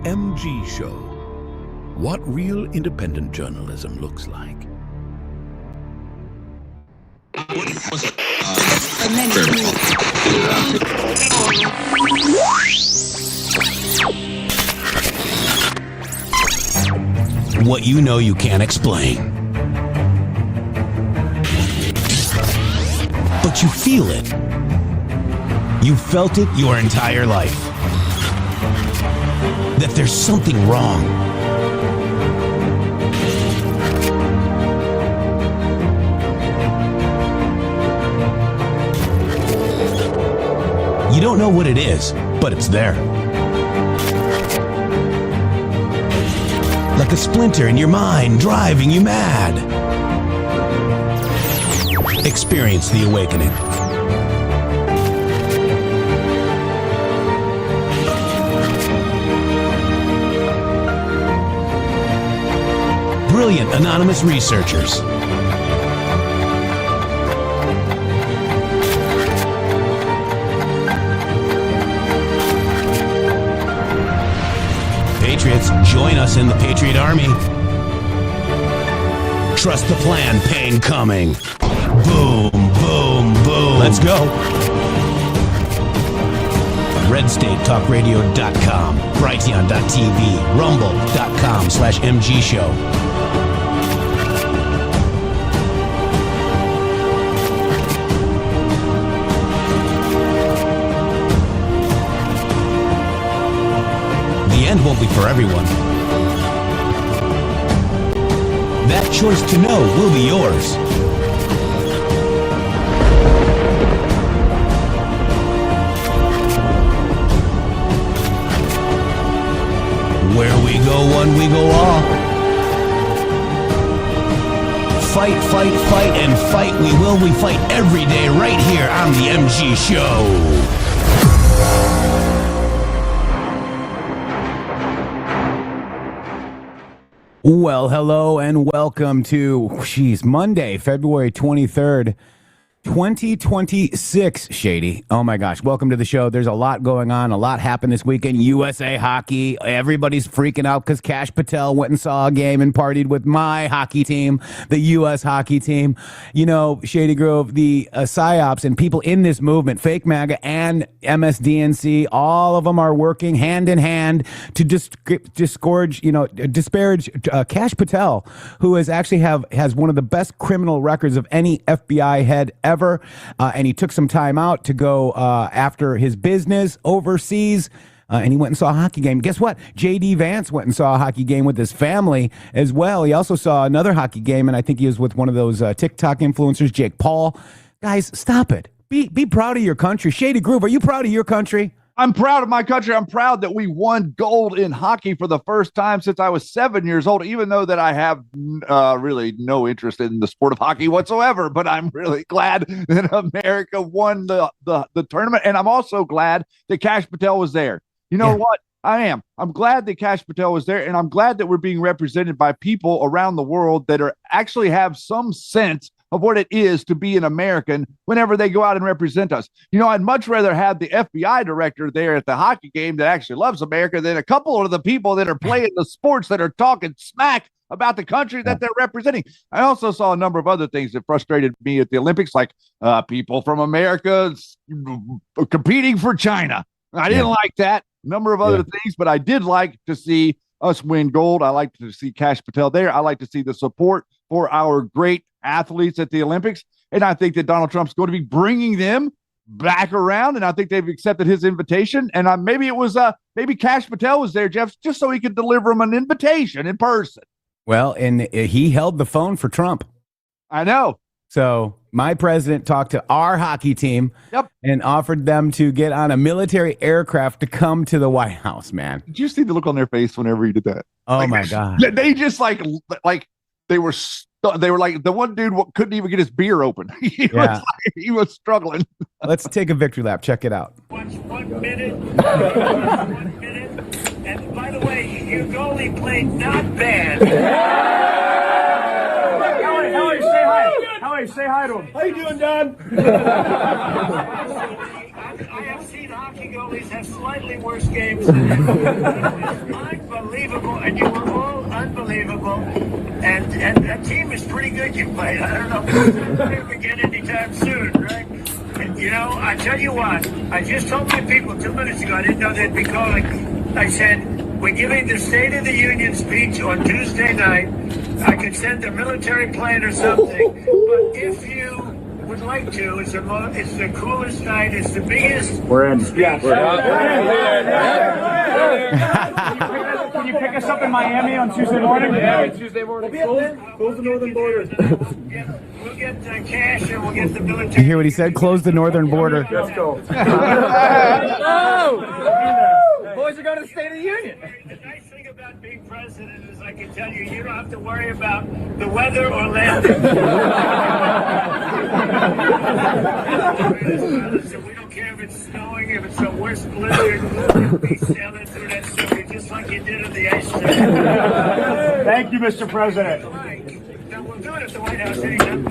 MG Show. What real independent journalism looks like. What you know you can't explain. But you feel it. You felt it your entire life. That there's something wrong. You don't know what it is, but it's there. Like a splinter in your mind, driving you mad. Experience the awakening. Brilliant anonymous researchers. Patriots, join us in the Patriot Army. Trust the plan, pain coming. Boom, boom, boom. Let's go. RedStateTalkRadio.com, Brighteon.tv, Rumble.com/MG Show. The end won't be for everyone. That choice to know will be yours. Where we go one, we go all. Fight, fight, fight, and fight we will. We fight every day right here on the MG Show. Well, hello and welcome to, Monday, February 23rd, 2026, Shady. Oh my gosh, welcome to the show. There's a lot going on, a lot happened this weekend. USA hockey, everybody's freaking out because Kash Patel went and saw a game and partied with my hockey team, the U.S. hockey team. You know, Shady Grove, the PSYOPs and people in this movement, Fake MAGA and MSDNC, all of them are working hand in hand to disparage Kash Patel, who has one of the best criminal records of any FBI head ever. And he took some time out to go after his business overseas. And he went and saw a hockey game. Guess what? J.D. Vance went and saw a hockey game with his family as well. He also saw another hockey game, and I think he was with one of those TikTok influencers, Jake Paul. Guys, stop it. Be proud of your country. Shady Groove, are you proud of your country? I'm proud of my country. I'm proud that we won gold in hockey for the first time since I was 7 years old, even though that I have really no interest in the sport of hockey whatsoever. But I'm really glad that America won the tournament. And I'm also glad that Kash Patel was there. You know what? I am. I'm glad that Kash Patel was there. And I'm glad that we're being represented by people around the world that actually have some sense of what it is to be an American whenever they go out and represent us. You know, I'd much rather have the FBI director there at the hockey game that actually loves America than a couple of the people that are playing the sports that are talking smack about the country that they're representing. I also saw a number of other things that frustrated me at the Olympics, like people from America competing for China. I didn't like that. A number of other things, but I did like to see us win gold. I like to see Kash Patel there. I like to see the support for our great athletes at the Olympics. And I think that Donald Trump's going to be bringing them back around. And I think they've accepted his invitation. And maybe Kash Patel was there, Jeff, just so he could deliver them an invitation in person. Well, and he held the phone for Trump. I know. So my president talked to our hockey team and offered them to get on a military aircraft to come to the White House, man. Did you see the look on their face whenever he did that? Oh, my God. They just like they were like the one dude couldn't even get his beer open. He was struggling. Let's take a victory lap. Check it out. 1 minute. 1 minute. And by the way, your goalie played not bad. How are you? Say hi. How are you? Say hi to him. How you doing, Don? I have seen hockey goalies have slightly worse games than this. unbelievable, and you were all unbelievable. And that team is pretty good you played. I don't know if we'll ever get anytime soon, right? And, you know, I tell you what, I just told my people 2 minutes ago, I didn't know they'd be calling. I said, we're giving the State of the Union speech on Tuesday night. I could send a military plane or something, but if you would like to, it's the coolest night, it's the biggest. We're in. Yeah, Can you pick us up in Miami on Tuesday morning? Yeah, Tuesday morning. Close the northern border. We'll get cash and we'll get the military. You hear what he said? Close the northern border. Let's go. Boys are going to the State of the Union. The nice thing about being president is I can tell you, you don't have to worry about the weather or landing. So we don't care if it's snowing, if it's the worst blizzard, we sailing through that sucker just like you did at the ice cream. Thank you, Mr. President. Now we'll do it at the White House anytime.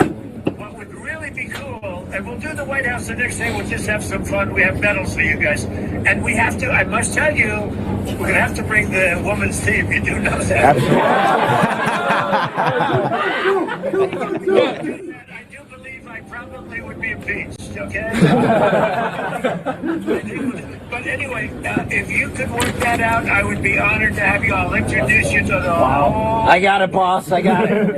What would really be cool, and we'll do the White House the next day, we'll just have some fun. We have medals for you guys. And we have to, I must tell you, we're going to have to bring the women's team. You do know that. I do believe I probably would be impeached, okay? But anyway, if you could work that out, I would be honored to have you. I'll introduce you to the whole... I got it, boss. I got it.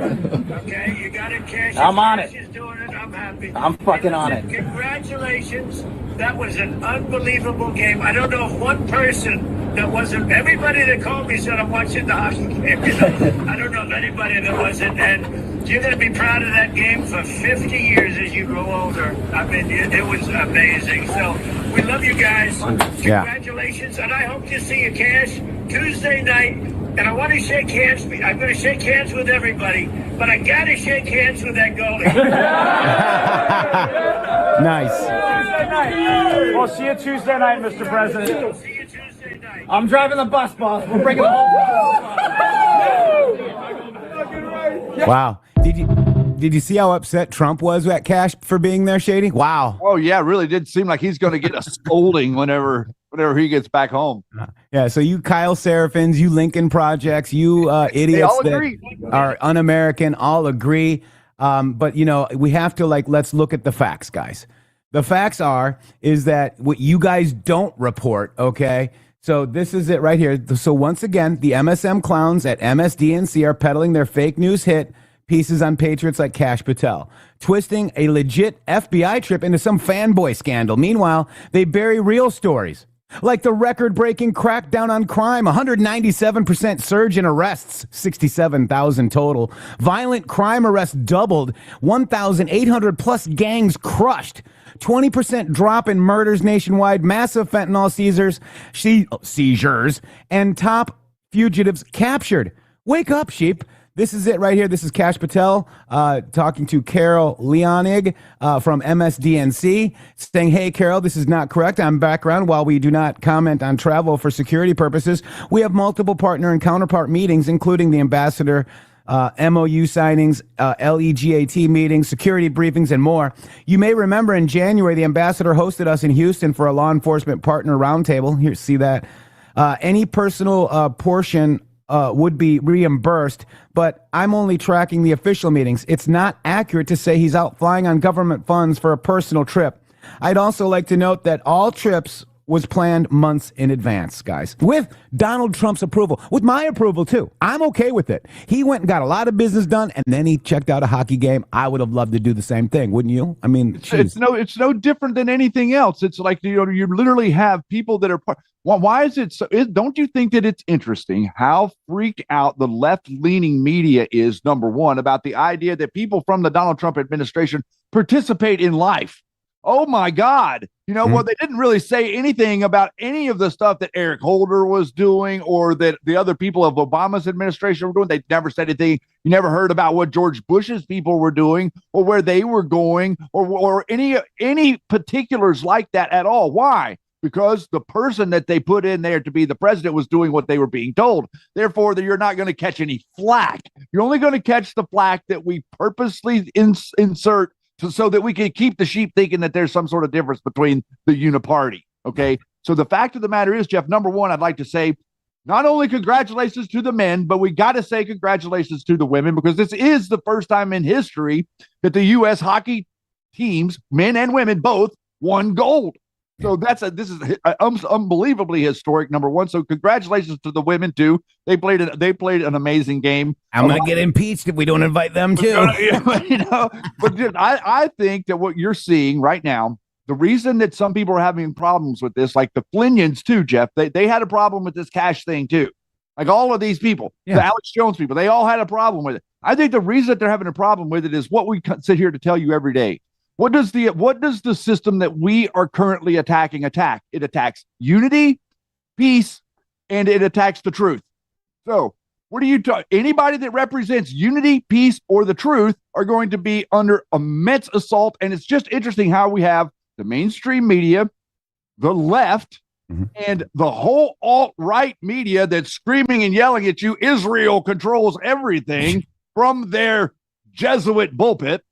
Okay, you got it, Cash. I'm on it. Cash is doing it. I'm happy. I'm fucking on it. Congratulations. That was an unbelievable game. I don't know if one person that wasn't, everybody that called me said, I'm watching the hockey game. You know? I don't know of anybody that wasn't. And you're going to be proud of that game for 50 years as you grow older. I mean, it was amazing. So we love you guys. Congratulations. And I hope to see you, Cash, Tuesday night. And I want to shake hands. I'm going to shake hands with everybody, but I got to shake hands with that goalie. Nice. Tuesday night. We'll see you Tuesday night, Mr. President. See you Tuesday night. I'm driving the bus, boss. We're bringing the whole. Wow. Did you see how upset Trump was at Cash for being there, Shady? Wow. Oh yeah, really did seem like he's going to get a scolding whenever he gets back home. Yeah, so you Kyle Serafins, you Lincoln Projects, you idiots that are un-American, all agree. But, you know, we have to, let's look at the facts, guys. The facts is that what you guys don't report, okay? So this is it right here. So once again, the MSM clowns at MSDNC are peddling their fake news hit pieces on patriots like Kash Patel, twisting a legit FBI trip into some fanboy scandal. Meanwhile, they bury real stories, like the record-breaking crackdown on crime, 197% surge in arrests, 67,000 total. Violent crime arrests doubled, 1,800 plus gangs crushed, 20% drop in murders nationwide, massive fentanyl seizures, and top fugitives captured. Wake up, sheep. This is it right here. This is Kash Patel talking to Carol Leonig from MSDNC, saying, hey, Carol, this is not correct. On background, while we do not comment on travel for security purposes, we have multiple partner and counterpart meetings, including the ambassador MOU signings, LEGAT meetings, security briefings, and more. You may remember in January, the ambassador hosted us in Houston for a law enforcement partner roundtable. Here, see that. Any personal portion would be reimbursed, but I'm only tracking the official meetings. It's not accurate to say he's out flying on government funds for a personal trip. I'd also like to note that all trips was planned months in advance, guys, with Donald Trump's approval, with my approval too. I'm okay with it. He went and got a lot of business done, and then he checked out a hockey game. I would have loved to do the same thing, wouldn't you? I mean, it's no different than anything else. It's like, you know, you literally have people that are why is it so? Don't you think that it's interesting how freaked out the left-leaning media is, number one, about the idea that people from the Donald Trump administration participate in life? Oh my God. You know, well, they didn't really say anything about any of the stuff that Eric Holder was doing or that the other people of Obama's administration were doing. They never said anything. You never heard about what George Bush's people were doing or where they were going or any particulars like that at all. Why? Because the person that they put in there to be the president was doing what they were being told. Therefore, that you're not going to catch any flack. You're only going to catch the flack that we purposely insert so that we can keep the sheep thinking that there's some sort of difference between the uniparty. Okay. So the fact of the matter is, Jeff, number one, I'd like to say not only congratulations to the men, but we got to say congratulations to the women, because this is the first time in history that the U.S. hockey teams, men and women both, won gold. So this is unbelievably historic, number one. So congratulations to the women too. They played an amazing game. I'm gonna get impeached if we don't invite them too. But dude, I think that what you're seeing right now, the reason that some people are having problems with this, like the Flynians too, Jeff, they had a problem with this cash thing too. Like all of these people, the Alex Jones people, they all had a problem with it. I think the reason that they're having a problem with it is what we sit here to tell you every day. What does the system that we are currently attacking attack? It attacks unity, peace, and it attacks the truth. So what are you talking? Anybody that represents unity, peace, or the truth are going to be under immense assault. And it's just interesting how we have the mainstream media, the left, and the whole alt-right media that's screaming and yelling at you. Israel controls everything from their Jesuit pulpit.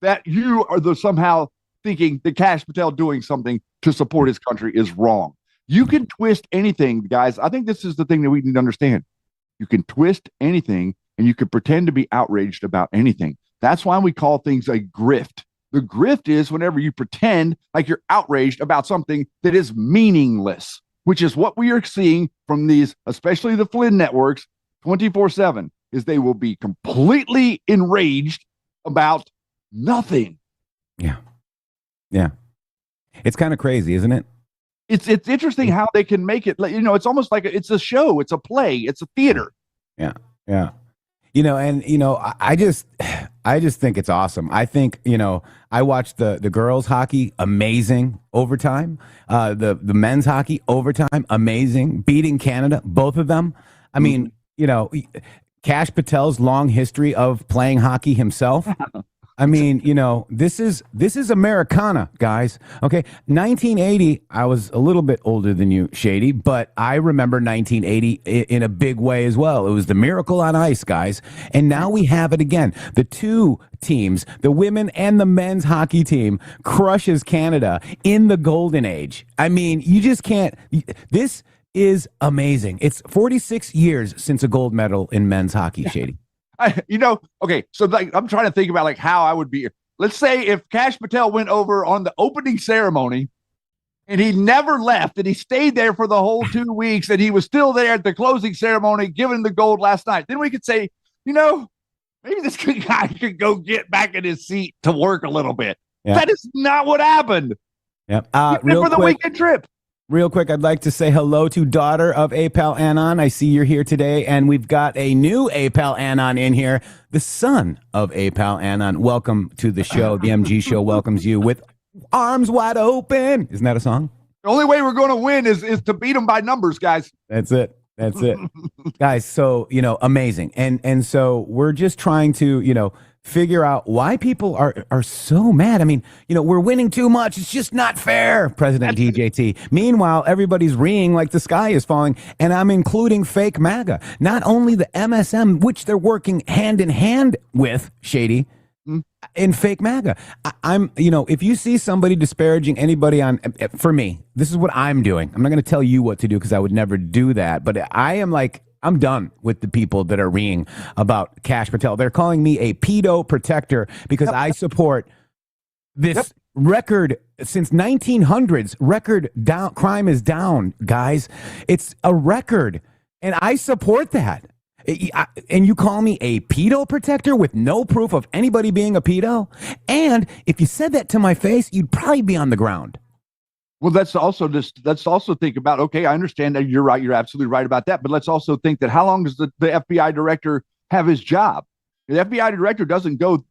That you are somehow thinking that Kash Patel doing something to support his country is wrong. You can twist anything, guys. I think this is the thing that we need to understand. You can twist anything, and you can pretend to be outraged about anything. That's why we call things a grift. The grift is whenever you pretend like you're outraged about something that is meaningless, which is what we are seeing from these, especially the Flynn networks, 24/7, is they will be completely enraged about nothing. Yeah. It's kind of crazy, isn't it? It's interesting how they can make it, it's almost like it's a show, it's a play, it's a theater. Yeah. I just think it's awesome. I think, I watched the girls hockey, amazing, overtime. The men's hockey, overtime, amazing, beating Canada, both of them. I mean, Kash Patel's long history of playing hockey himself. I mean, this is Americana, guys. Okay. 1980, I was a little bit older than you, Shady, but I remember 1980 in a big way as well. It was the Miracle on Ice, guys. And now we have it again. The two teams, the women and the men's hockey team, crushes Canada in the golden age. I mean, you just can't. This is amazing. It's 46 years since a gold medal in men's hockey, Shady. Okay, so I'm trying to think about how I would be. Let's say if Kash Patel went over on the opening ceremony and he never left and he stayed there for the whole 2 weeks and he was still there at the closing ceremony giving the gold last night. Then we could say, maybe this guy could go get back in his seat to work a little bit. Yeah. That is not what happened. Yep. For the weekend trip. Real quick, I'd like to say hello to daughter of APAL Anon. I see you're here today, and we've got a new APAL Anon in here, the son of APAL Anon. Welcome to the show. The MG Show welcomes you with arms wide open. Isn't that a song? The only way we're going to win is to beat them by numbers, guys. That's it. Guys, so, amazing. And so we're just trying to, figure out why people are so mad. I mean, we're winning too much. It's just not fair, President DJT. Meanwhile, everybody's reeing like the sky is falling, and I'm including fake MAGA. Not only the MSM, which they're working hand in hand with, Shady, in fake MAGA. I'm, if you see somebody disparaging anybody for me, this is what I'm doing. I'm not going to tell you what to do because I would never do that, but I'm done with the people that are reeing about Kash Patel. They're calling me a pedo protector because I support this record since 1900s. Record down, crime is down, guys. It's a record, and I support that. And you call me a pedo protector with no proof of anybody being a pedo? And if you said that to my face, you'd probably be on the ground. Well, let's also think about, okay, I understand that you're right. You're absolutely right about that. But let's also think that how long does the FBI director have his job? The FBI director doesn't go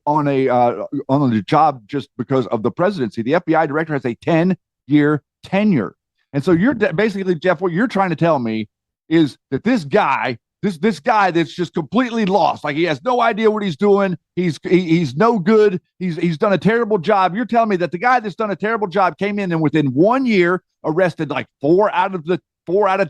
on a job just because of the presidency. The FBI director has a 10-year tenure. And so you're basically, Jeff, what you're trying to tell me is that this guy that's just completely lost, like he has no idea what he's doing. He's no good. He's done a terrible job. You're telling me that the guy that's done a terrible job came in and within 1 year arrested like 4 out of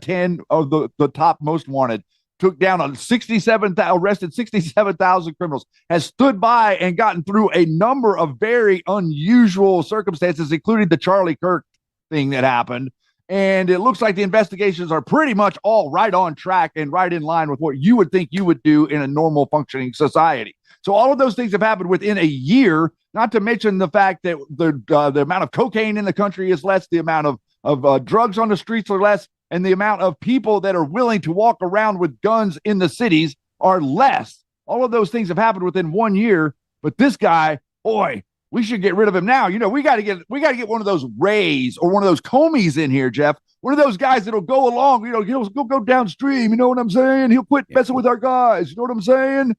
10 of the top most wanted, took down arrested 67,000 criminals, has stood by and gotten through a number of very unusual circumstances, including the Charlie Kirk thing that happened. And it looks like the investigations are pretty much all right on track and right in line with what you would think you would do in a normal functioning society. So all of those things have happened within a year, not to mention the fact that the amount of cocaine in the country is less, the amount of drugs on the streets are less, and the amount of people that are willing to walk around with guns in the cities are less. All of those things have happened within 1 year. But this guy, boy, we should get rid of him now. You know, we got to get one of those Rays or one of those Comeys in here, Jeff. One of those guys that'll go along. You know, he'll go downstream. You know what I'm saying? He'll quit messing with our guys. You know what I'm saying?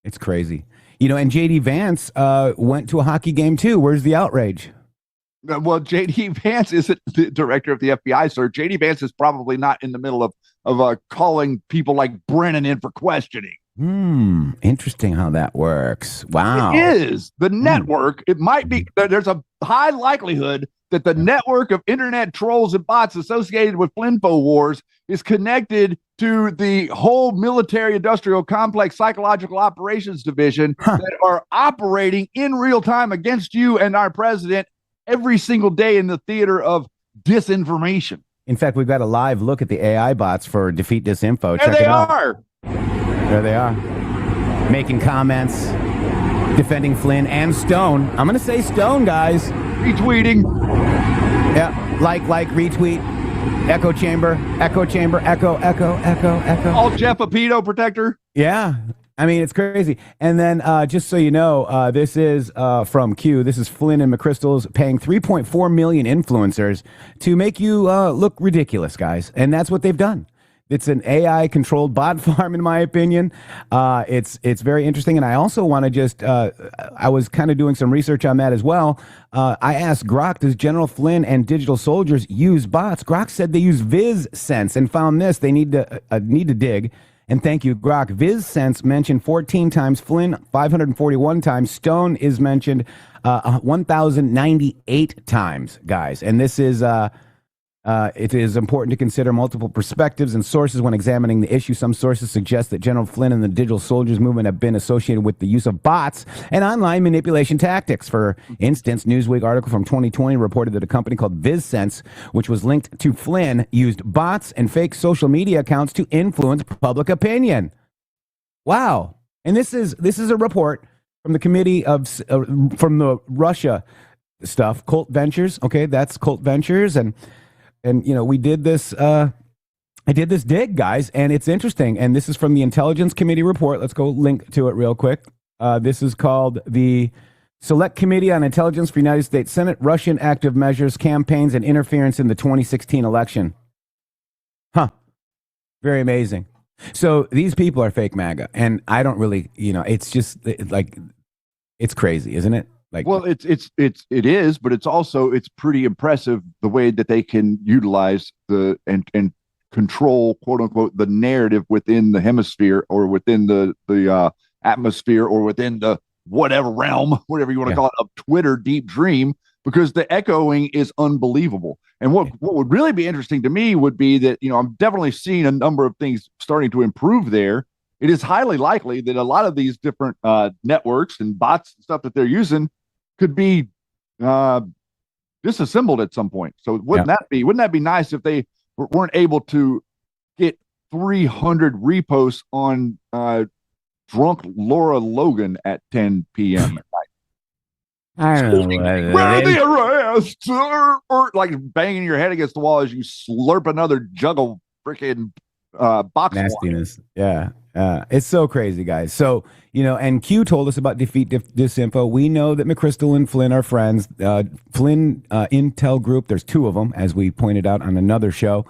It's crazy. You know, and JD Vance went to a hockey game too. Where's the outrage? Well, JD Vance isn't the director of the FBI, sir. JD Vance is probably not in the middle of calling people like Brennan in for questioning. Interesting how that works. Wow. It is. The network, it might be, there's a high likelihood that the network of internet trolls and bots associated with Flynnfo Wars is connected to the whole military industrial complex psychological operations division that are operating in real time against you and our president every single day in the theater of disinformation. In fact, we've got a live look at the AI bots for Defeat Disinfo. There they are. There they are. Making comments, defending Flynn and Stone. I'm going to say Stone, guys. Retweeting. Yeah, like, retweet. Echo chamber, echo, echo. All Jeff a pedo protector. Yeah. I mean, it's crazy. And then just so you know, this is from Q. This is Flynn and McChrystal's paying 3.4 million influencers to make you look ridiculous, guys. And that's what they've done. It's an AI-controlled bot farm, in my opinion. It's very interesting, and I also want to just I was kind of doing some research on that as well. I asked Grok, does General Flynn and digital soldiers use bots? Grok said they use VizSense and found this. They need to dig. And thank you, Grok. VizSense mentioned 14 times, Flynn 541 times, Stone is mentioned 1,098 times, guys. And this is. It is important to consider multiple perspectives and sources when examining the issue. Some sources suggest that General Flynn and the digital soldiers movement have been associated with the use of bots and online manipulation tactics. For instance, Newsweek article from 2020 reported that a company called VizSense, which was linked to Flynn, used bots and fake social media accounts to influence public opinion. Wow. And this is a report from the committee of from the Russia stuff, Cult Ventures. Okay, that's Cult Ventures. And you know, we did this, I did this dig, guys, and it's interesting. And this is from the Intelligence Committee report. Let's go link to it real quick. This is called the Select Committee on Intelligence for United States Senate, Russian Active Measures, Campaigns, and Interference in the 2016 election. Very amazing. So these people are fake MAGA, and I don't really, you know, it's just like, it's crazy, isn't it? Like, well, it is, but it's pretty impressive the way that they can utilize and control, quote unquote, the narrative within the hemisphere or within the atmosphere or within the whatever realm, whatever you want to call it, of Twitter deep dream, because the echoing is unbelievable. And what would really be interesting to me would be that, you know, I'm definitely seeing a number of things starting to improve there. It is highly likely that a lot of these different networks and bots and stuff that they're using could be disassembled at some point. So wouldn't that be nice if they weren't able to get 300 reposts on drunk Laura Logan at 10 p.m. at night? I don't know. Where the arrest, or like banging your head against the wall as you slurp another jug of freaking box nastiness. Yeah. It's so crazy, guys. So, you know, and Q told us about Defeat Disinfo. We know that McChrystal and Flynn are friends. Flynn Intel Group, there's two of them, as we pointed out on another show.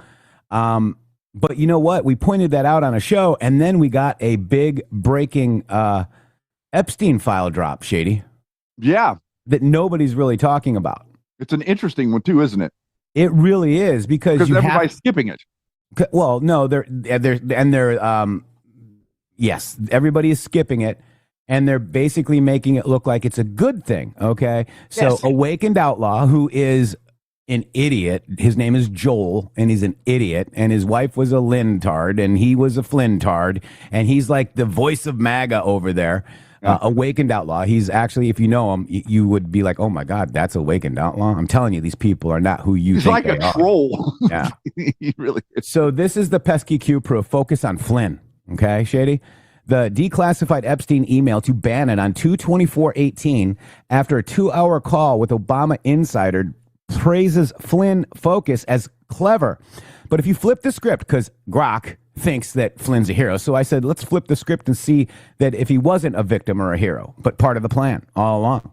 But you know what? We pointed that out on a show, and then we got a big breaking Epstein file drop, Shady. Yeah. That nobody's really talking about. It's an interesting one, too, isn't it? It really is, because everybody's skipping it. Well, no, yes, everybody is skipping it, and they're basically making it look like it's a good thing, okay? So Awakened Outlaw, who is an idiot, his name is Joel, and he's an idiot, and his wife was a Lintard, and he was a Flyntard, and he's like the voice of MAGA over there. Awakened Outlaw. He's actually, if you know him, you would be like, oh my God, that's Awakened Outlaw. I'm telling you, these people are not who you He's think like they a are. troll. Yeah. He really is. So this is the pesky Q proof. Focus on Flynn. Okay, Shady? The declassified Epstein email to Bannon on 2/24/18 after a 2-hour call with Obama insider praises Flynn focus as clever. But if you flip the script, because Grok thinks that Flynn's a hero, so I said, let's flip the script and see that if he wasn't a victim or a hero, but part of the plan all along.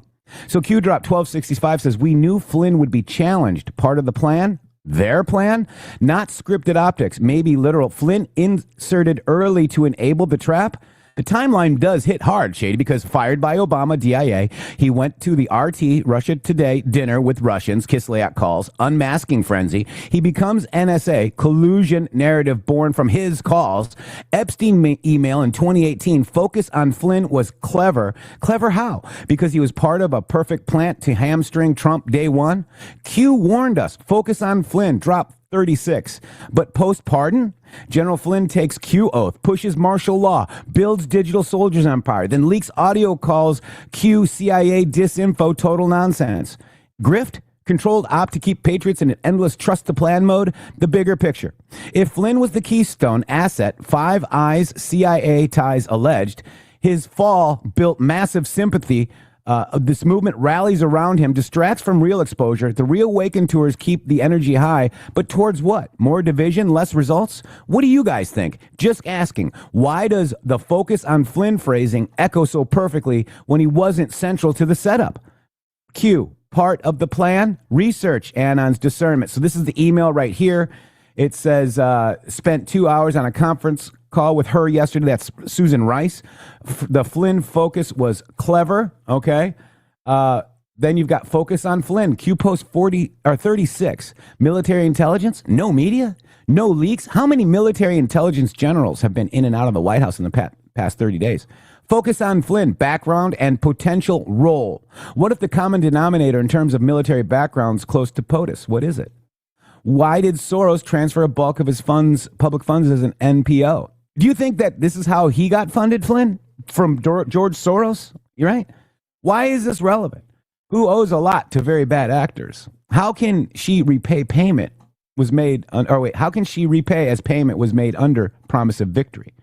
So Q Drop 1265 says, we knew Flynn would be challenged. Part of the plan? Their plan? Not scripted optics, maybe literal. Flynn inserted early to enable the trap. The timeline does hit hard, Shady, because fired by Obama, DIA, he went to the RT, Russia Today, dinner with Russians, Kislyak calls, unmasking frenzy. He becomes NSA, collusion narrative born from his calls. Epstein email in 2018, focus on Flynn was clever. Clever how? Because he was part of a perfect plan to hamstring Trump day one. Q warned us, focus on Flynn, drop 36. But post-pardon, General Flynn takes Q oath, pushes martial law, builds digital soldiers empire, then leaks audio calls Q CIA disinfo total nonsense. Grift, controlled op to keep patriots in an endless trust the plan mode, the bigger picture. If Flynn was the keystone asset, Five Eyes CIA ties alleged, his fall built massive sympathy. This movement rallies around him, distracts from real exposure. The reawaken tours keep the energy high, but towards what? More division, less results? What do you guys think? Just asking, why does the focus on Flynn phrasing echo so perfectly when he wasn't central to the setup? Q, part of the plan? Research Anon's discernment. So this is the email right here. It says, spent 2 hours on a conference call with her yesterday. That's Susan Rice. The Flynn focus was clever. Okay. Then you've got focus on Flynn. Q post 36. Military intelligence, no media, no leaks. How many military intelligence generals have been in and out of the White House in the past 30 days? Focus on Flynn, background and potential role. What if the common denominator in terms of military backgrounds close to POTUS? What is it? Why did Soros transfer a bulk of his funds, public funds, as an NPO? Do you think that this is how he got funded, Flynn? From George Soros? You're right. Why is this relevant? Who owes a lot to very bad actors? How can she repay payment was made, how can she repay as payment was made under promise of victory?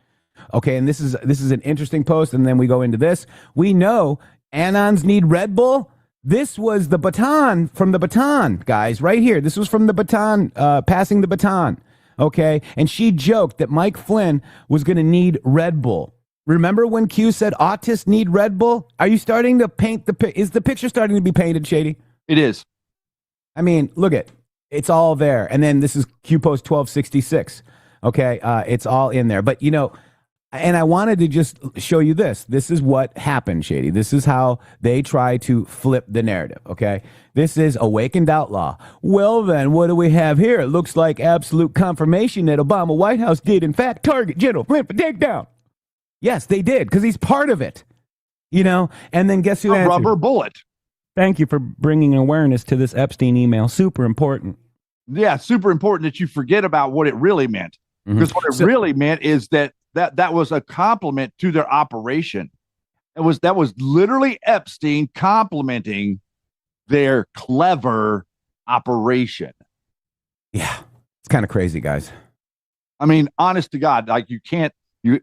Okay, and this is an interesting post, and then we go into this. We know Anons need Red Bull. This was the baton from the baton, guys, right here. This was from the baton, passing the baton, okay? And she joked that Mike Flynn was going to need Red Bull. Remember when Q said autists need Red Bull? Are you starting to paint is the picture starting to be painted, Shady? It is. I mean, look it's all there. And then this is Q post 1266, okay? It's all in there. But, you know, and I wanted to just show you this. This is what happened, Shady. This is how they try to flip the narrative, okay? This is Awakened Outlaw. Well, then, what do we have here? It looks like absolute confirmation that Obama White House did, in fact, target General Flynn for takedown. Yes, they did, because he's part of it, you know? And then guess who answered? Rubber bullet. Thank you for bringing awareness to this Epstein email. Super important. Yeah, super important that you forget about what it really meant. Because what it really meant is that was a compliment to their operation. That was literally Epstein complimenting their clever operation. Yeah, it's kind of crazy, guys. I mean, honest to God, like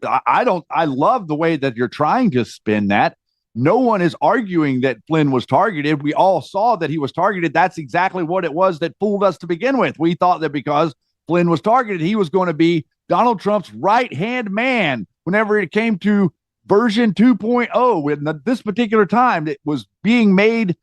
I love the way that you're trying to spin that. No one is arguing that Flynn was targeted. We all saw that he was targeted. That's exactly what it was that fooled us to begin with. We thought that because Flynn was targeted, he was going to be Donald Trump's right-hand man whenever it came to version 2.0. With this particular time, it was being made,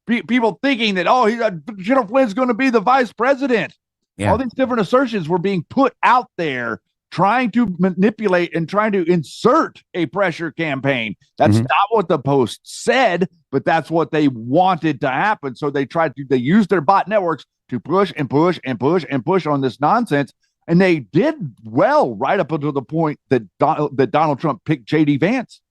people thinking that, General Flynn's going to be the vice president. Yeah. All these different assertions were being put out there, trying to manipulate and trying to insert a pressure campaign. That's not what the Post said, but that's what they wanted to happen. So they used their bot networks to push and push and push and push on this nonsense. And they did well right up until the point that Donald Trump picked J.D. Vance.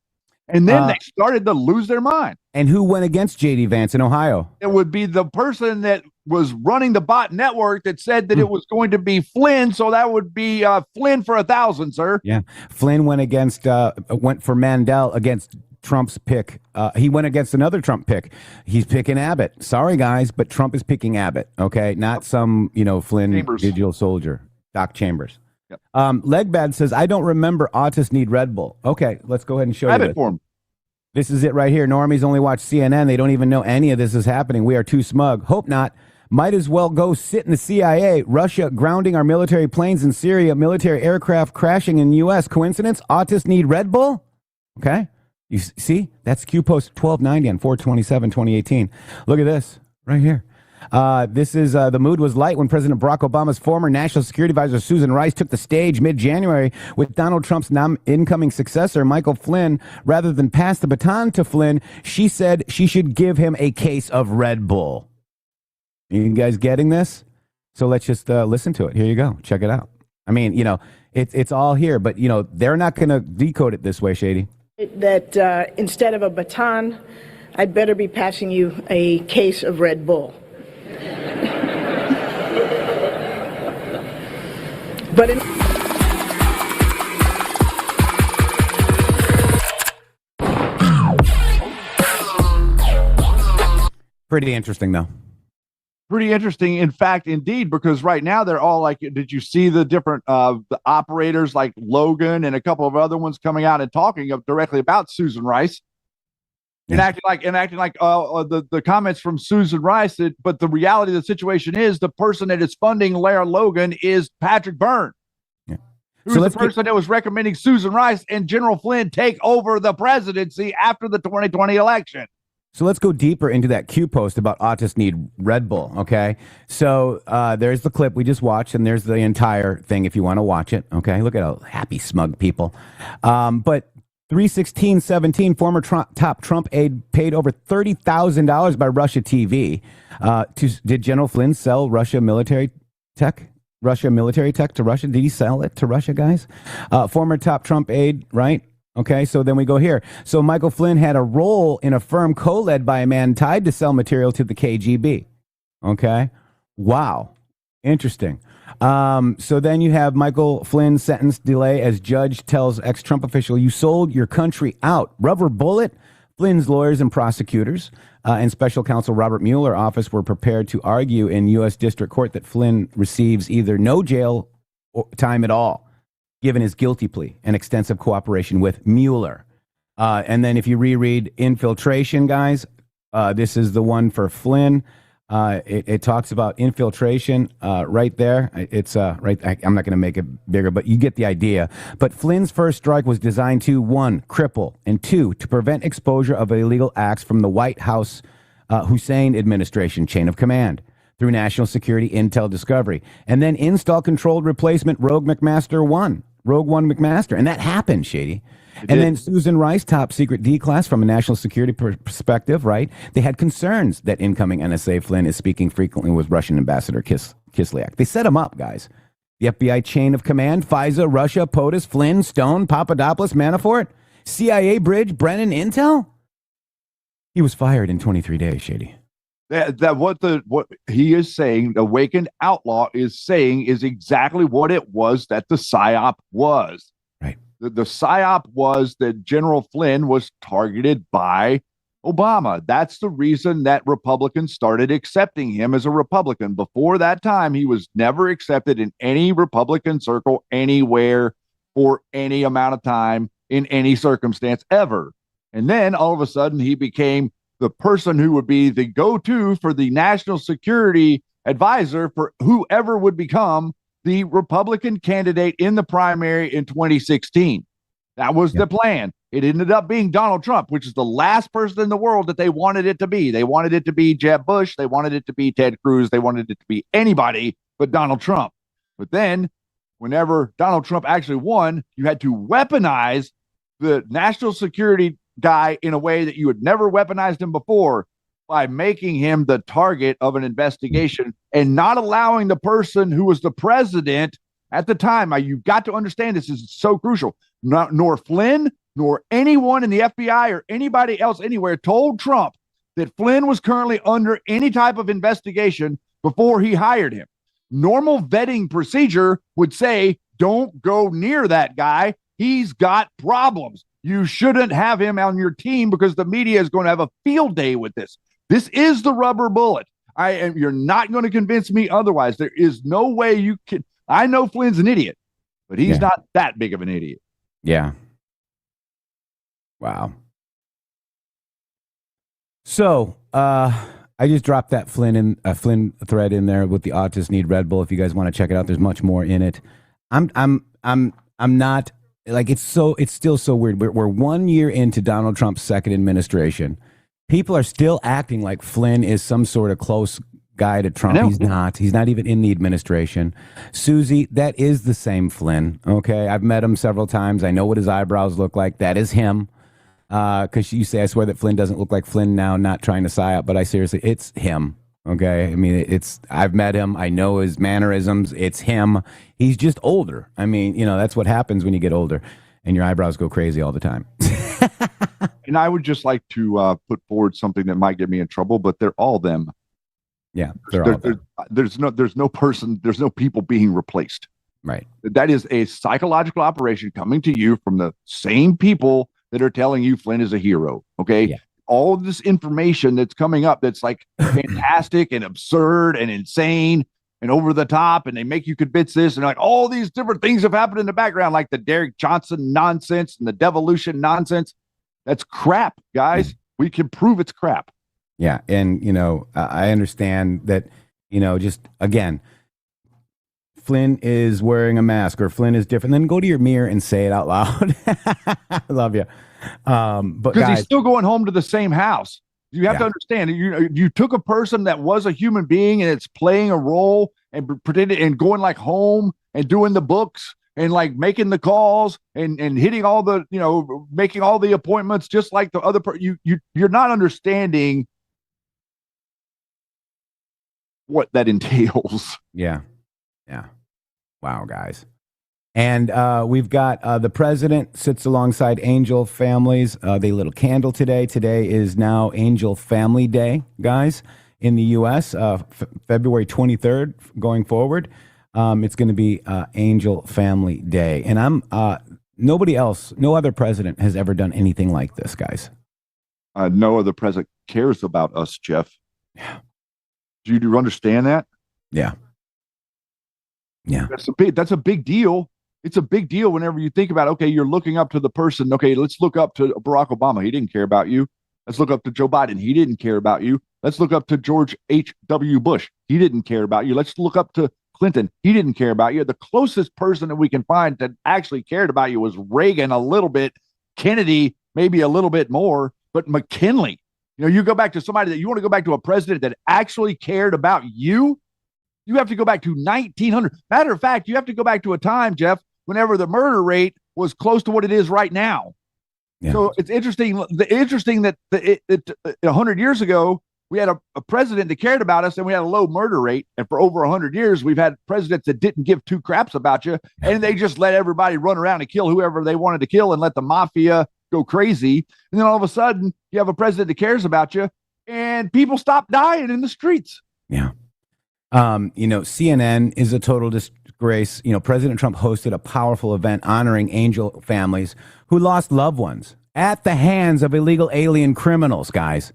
And then they started to lose their mind. And who went against J.D. Vance in Ohio? It would be the person that was running the bot network that said that it was going to be Flynn. So that would be Flynn for 1,000, sir. Yeah. Flynn went for Mandel against Trump's pick. He went against another Trump pick. He's picking Abbott. Sorry, guys, but Trump is picking Abbott. Okay. Not some, Flynn Chambers. digital soldier, Doc Chambers. Yep. Legbad says, I don't remember autists need Red Bull. Okay, let's go ahead and show Have you it this. for him. This is it right here. Normies only watch CNN. They don't even know any of this is happening. We are too smug. Hope not. Might as well go sit in the CIA. Russia grounding our military planes in Syria. Military aircraft crashing in U.S. Coincidence? Autists need Red Bull? Okay. You see? That's Q Post 1290 on 4/27/2018. Look at this right here. This is the mood was light when President Barack Obama's former National Security Advisor Susan Rice took the stage mid-January with Donald Trump's incoming successor, Michael Flynn. Rather than pass the baton to Flynn, she said she should give him a case of Red Bull. You guys getting this? So let's just listen to it. Here you go. Check it out. I mean, it's all here, but, they're not going to decode it this way, Shady. That instead of a baton, I'd better be passing you a case of Red Bull. But Pretty interesting, though. Pretty interesting, in fact, indeed, because right now they're all like, did you see the different the operators like Logan and a couple of other ones coming out and talking directly about Susan Rice? And acting like the comments from Susan Rice, but the reality of the situation is the person that is funding Lara Logan is Patrick Byrne, who's the person that was recommending Susan Rice and General Flynn take over the presidency after the 2020 election. So let's go deeper into that Q post about autists need Red Bull, okay? So there's the clip we just watched, and there's the entire thing if you want to watch it, okay? Look at all happy, smug people. But 3/16/17, former top Trump aide paid over $30,000 by Russia TV. Did General Flynn sell Russia military tech to Russia? Did he sell it to Russia, guys? Former top Trump aide, right? Okay, so then we go here. So Michael Flynn had a role in a firm co-led by a man tied to sell material to the KGB. Okay, wow, interesting. So then you have Michael Flynn's sentence delay as judge tells ex-Trump official, you sold your country out. Rubber bullet. Flynn's lawyers and prosecutors and special counsel Robert Mueller office were prepared to argue in U.S. District Court that Flynn receives either no jail time at all, given his guilty plea and extensive cooperation with Mueller. And then if you reread Infiltration, guys, this is the one for Flynn. It talks about infiltration right there. It's right. I'm not going to make it bigger, but you get the idea. But Flynn's first strike was designed to, 1, cripple, and 2, to prevent exposure of illegal acts from the White House Hussein administration chain of command through national security intel discovery, and then install controlled replacement Rogue One McMaster. And that happened, Shady. And then Susan Rice, top secret D class from a national security perspective, right? They had concerns that incoming NSA Flynn is speaking frequently with Russian Ambassador Kislyak. They set him up, guys. The FBI chain of command, FISA, Russia, POTUS, Flynn, Stone, Papadopoulos, Manafort, CIA bridge, Brennan, Intel. He was fired in 23 days, Shady. What he is saying, the awakened outlaw is saying, is exactly what it was that the PSYOP was. Right. The PSYOP was that General Flynn was targeted by Obama. That's the reason that Republicans started accepting him as a Republican. Before that time, he was never accepted in any Republican circle anywhere for any amount of time in any circumstance ever. And then all of a sudden he became the person who would be the go-to for the national security advisor for whoever would become the Republican candidate in the primary in 2016. That was the plan. It ended up being Donald Trump, which is the last person in the world that they wanted it to be. They wanted it to be Jeb Bush. They wanted it to be Ted Cruz. They wanted it to be anybody but Donald Trump. But then whenever Donald Trump actually won, you had to weaponize the national security guy in a way that you had never weaponized him before by making him the target of an investigation and not allowing the person who was the president at the time. You've got to understand this is so crucial. Nor Flynn nor anyone in the FBI or anybody else anywhere told Trump that Flynn was currently under any type of investigation before he hired him. Normal vetting procedure would say, don't go near that guy. He's got problems. You shouldn't have him on your team because the media is going to have a field day with this. This is the rubber bullet. You're not going to convince me otherwise. There is no way you can. I know Flynn's an idiot, but he's not that big of an idiot. Yeah. Wow. So, I just dropped that Flynn thread in there with the Autists Need Red Bull. If you guys want to check it out, there's much more in it. I'm not like, it's still so weird. We're 1 year into Donald Trump's second administration. People are still acting like Flynn is some sort of close guy to Trump. He's not. He's not even in the administration. Susie, that is the same Flynn. Okay, I've met him several times. I know what his eyebrows look like. That is him. Because you say, I swear that Flynn doesn't look like Flynn now, not trying to psyop, but I seriously, it's him. Okay, I mean, I've met him. I know his mannerisms. It's him. He's just older. I mean, you know, that's what happens when you get older and your eyebrows go crazy all the time. And I would just like to put forward something that might get me in trouble, but they're all them. Yeah, they're all them. There's no people being replaced. Right. That is a psychological operation coming to you from the same people that are telling you Flynn is a hero. Okay. Yeah. All of this information that's coming up that's like fantastic and absurd and insane and over the top, and they make you convince this, and like all these different things have happened in the background, like the Derek Johnson nonsense and the devolution nonsense. That's crap, guys. We can prove it's crap. Yeah. And, you know, I understand that, you know, just again, Flynn is wearing a mask or Flynn is different. Then go to your mirror and say it out loud. I love you. But because he's still going home to the same house. You have to understand, you took a person that was a human being and it's playing a role and pretending and going like home and doing the books and like making the calls and hitting all the, you know, making all the appointments just like the other you're not understanding what that entails. Yeah. Yeah. Wow, guys. And we've got the president sits alongside angel families. They lit a candle today. Today is now Angel Family Day, guys, in the U.S. February 23rd going forward. It's going to be Angel Family Day. And no other president has ever done anything like this, guys. No other president cares about us, Jeff. Yeah. Do you understand that? Yeah. Yeah. That's a big deal. It's a big deal whenever you think about, okay, you're looking up to the person. Okay, let's look up to Barack Obama. He didn't care about you. Let's look up to Joe Biden. He didn't care about you. Let's look up to George H.W. Bush. He didn't care about you. Let's look up to Clinton. He didn't care about you. The closest person that we can find that actually cared about you was Reagan a little bit, Kennedy maybe a little bit more, but McKinley. You know, you go back to somebody that you want to go back to a president that actually cared about you. You have to go back to 1900. Matter of fact, you have to go back to a time, Jeff, whenever the murder rate was close to what it is right now. Yeah. So it's interesting that 100 years ago, we had a president that cared about us and we had a low murder rate. And for over 100 years, we've had presidents that didn't give two craps about you. And they just let everybody run around and kill whoever they wanted to kill and let the mafia go crazy. And then all of a sudden, you have a president that cares about you and people stop dying in the streets. Yeah. You know, CNN is a total disgrace. You know, President Trump hosted a powerful event honoring angel families who lost loved ones at the hands of illegal alien criminals, guys.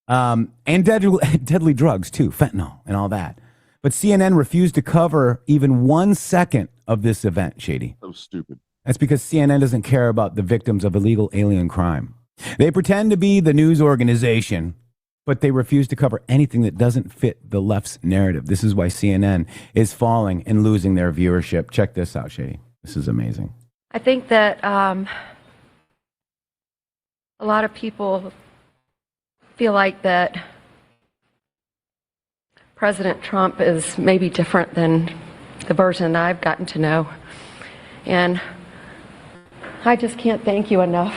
And deadly drugs, too, fentanyl and all that. But CNN refused to cover even 1 second of this event, Shady. So stupid. That's because CNN doesn't care about the victims of illegal alien crime. They pretend to be the news organization, but they refuse to cover anything that doesn't fit the left's narrative. This is why CNN is falling and losing their viewership. Check this out, Shady. This is amazing. I think that a lot of people feel like that President Trump is maybe different than the version I've gotten to know. And I just can't thank you enough.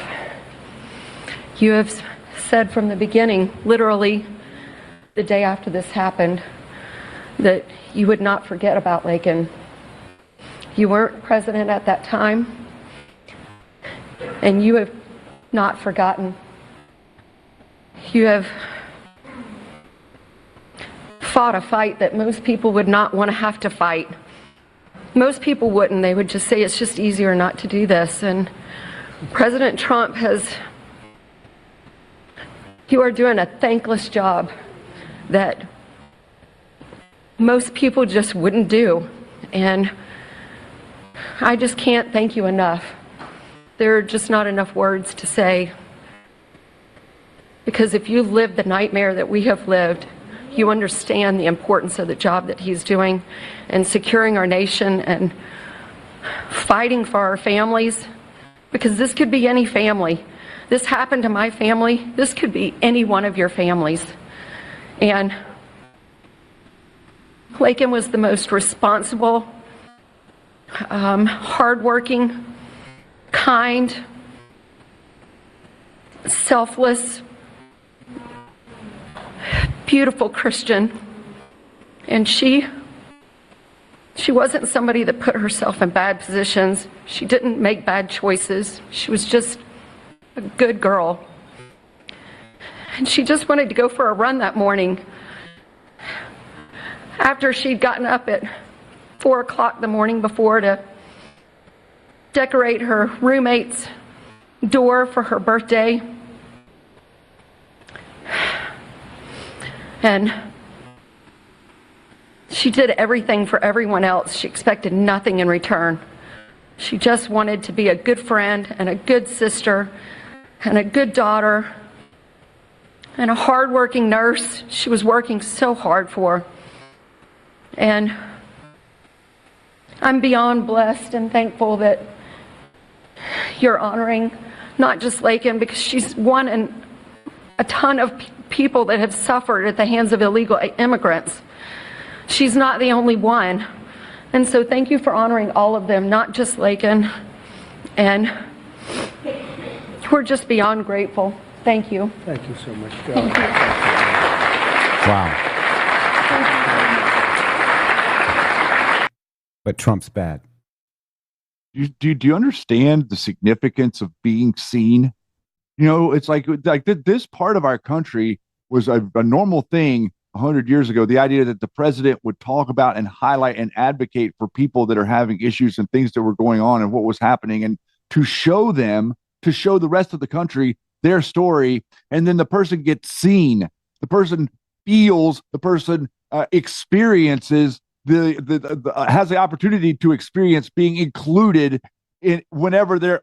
You have said from the beginning, literally the day after this happened, that you would not forget about Laken. You weren't president at that time, and you have not forgotten. You have fought a fight that most people would not want to have to fight. Most people wouldn't. They would just say it's just easier not to do this. And President Trump you are doing a thankless job that most people just wouldn't do. And I just can't thank you enough. There are just not enough words to say. Because if you lived the nightmare that we have lived, you understand the importance of the job that he's doing and securing our nation and fighting for our families. Because this could be any family. This happened to my family. This could be any one of your families. And Laken was the most responsible, hardworking, kind, selfless, beautiful Christian. And she wasn't somebody that put herself in bad positions. She didn't make bad choices. She was just a good girl. And she just wanted to go for a run that morning after she'd gotten up at 4 o'clock the morning before to decorate her roommate's door for her birthday. And she did everything for everyone else. She expected nothing in return. She just wanted to be a good friend and a good sister and a good daughter and a hardworking nurse. She was working so hard for. And I'm beyond blessed and thankful that you're honoring not just Laken, because she's one in a ton of people that have suffered at the hands of illegal immigrants. She's not the only one. And so thank you for honoring all of them, not just Laken. And we're just beyond grateful. Thank you. Thank you so much, Joe. Thank you. Wow. But Trump's bad. Do you understand the significance of being seen? You know, it's like this part of our country was a normal thing 100 years ago. The idea that the president would talk about and highlight and advocate for people that are having issues and things that were going on and what was happening, and to show the rest of the country their story. And then the person gets seen, the person feels, the person experiences has the opportunity to experience being included in whenever they're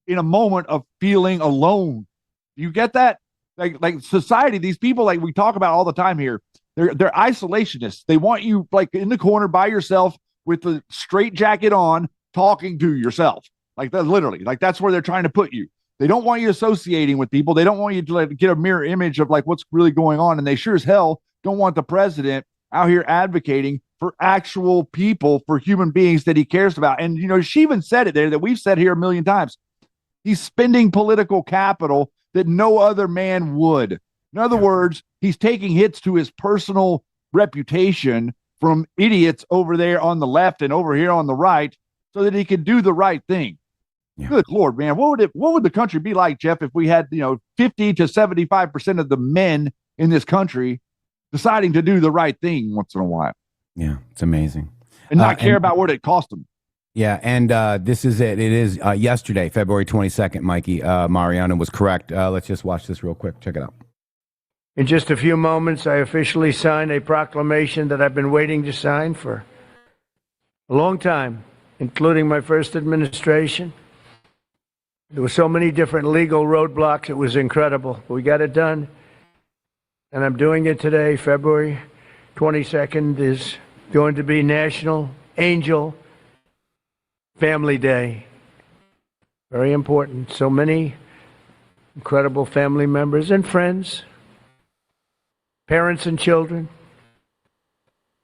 in a moment of feeling alone. You get that? Like society, these people, like we talk about all the time here, they're isolationists. They want you like in the corner by yourself with the straight jacket on, talking to yourself. Like that, literally, like that's where they're trying to put you. They don't want you associating with people. They don't want you to like get a mirror image of like what's really going on. And they sure as hell don't want the president out here advocating for actual people, for human beings that he cares about. And, you know, she even said it there that we've said here a million times. He's spending political capital that no other man would. In other words, he's taking hits to his personal reputation from idiots over there on the left and over here on the right so that he can do the right thing. Yeah. Good Lord, man. What would the country be like, Jeff, if we had, 50 to 75% of the men in this country deciding to do the right thing once in a while? Yeah, it's amazing. And not care about what it cost them. Yeah, and this is it. It is yesterday, February 22nd, Mikey. Mariana was correct. Let's just watch this real quick. Check it out. In just a few moments, I officially sign a proclamation that I've been waiting to sign for a long time, including my first administration. There were so many different legal roadblocks. It was incredible. We got it done. And I'm doing it today. February 22nd is going to be National Angel Family Day. Very important. So many incredible family members and friends, parents and children.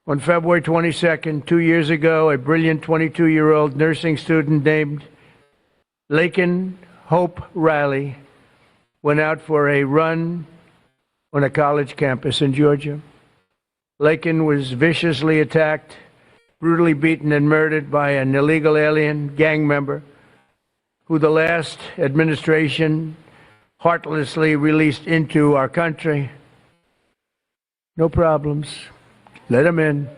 On February 22nd, 2 years ago, a brilliant 22-year-old nursing student named Laken Hope Riley went out for a run on a college campus in Georgia. Laken was viciously attacked, brutally beaten and murdered by an illegal alien gang member who the last administration heartlessly released into our country. No problems. Let them in.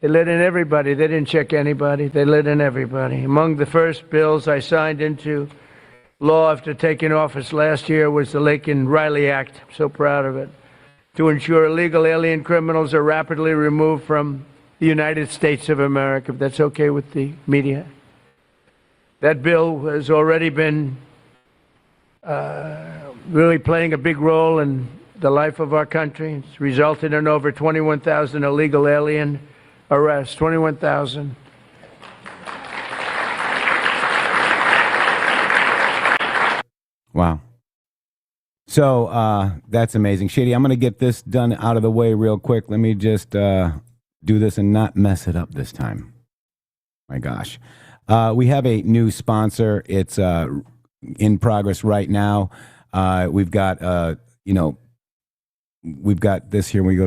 They let in everybody. They didn't check anybody. They let in everybody. Among the first bills I signed into law after taking office last year was the Laken Riley Act. I'm so proud of it. To ensure illegal alien criminals are rapidly removed from the United States of America, if that's okay with the media. That bill has already been really playing a big role in the life of our country. It's resulted in over 21,000 illegal alien arrests. 21,000. Wow. So that's amazing. Shady, I'm going to get this done out of the way real quick. Let me just do this and not mess it up this time. My gosh. We have a new sponsor. It's in progress right now. We've got, we've got this here. We go,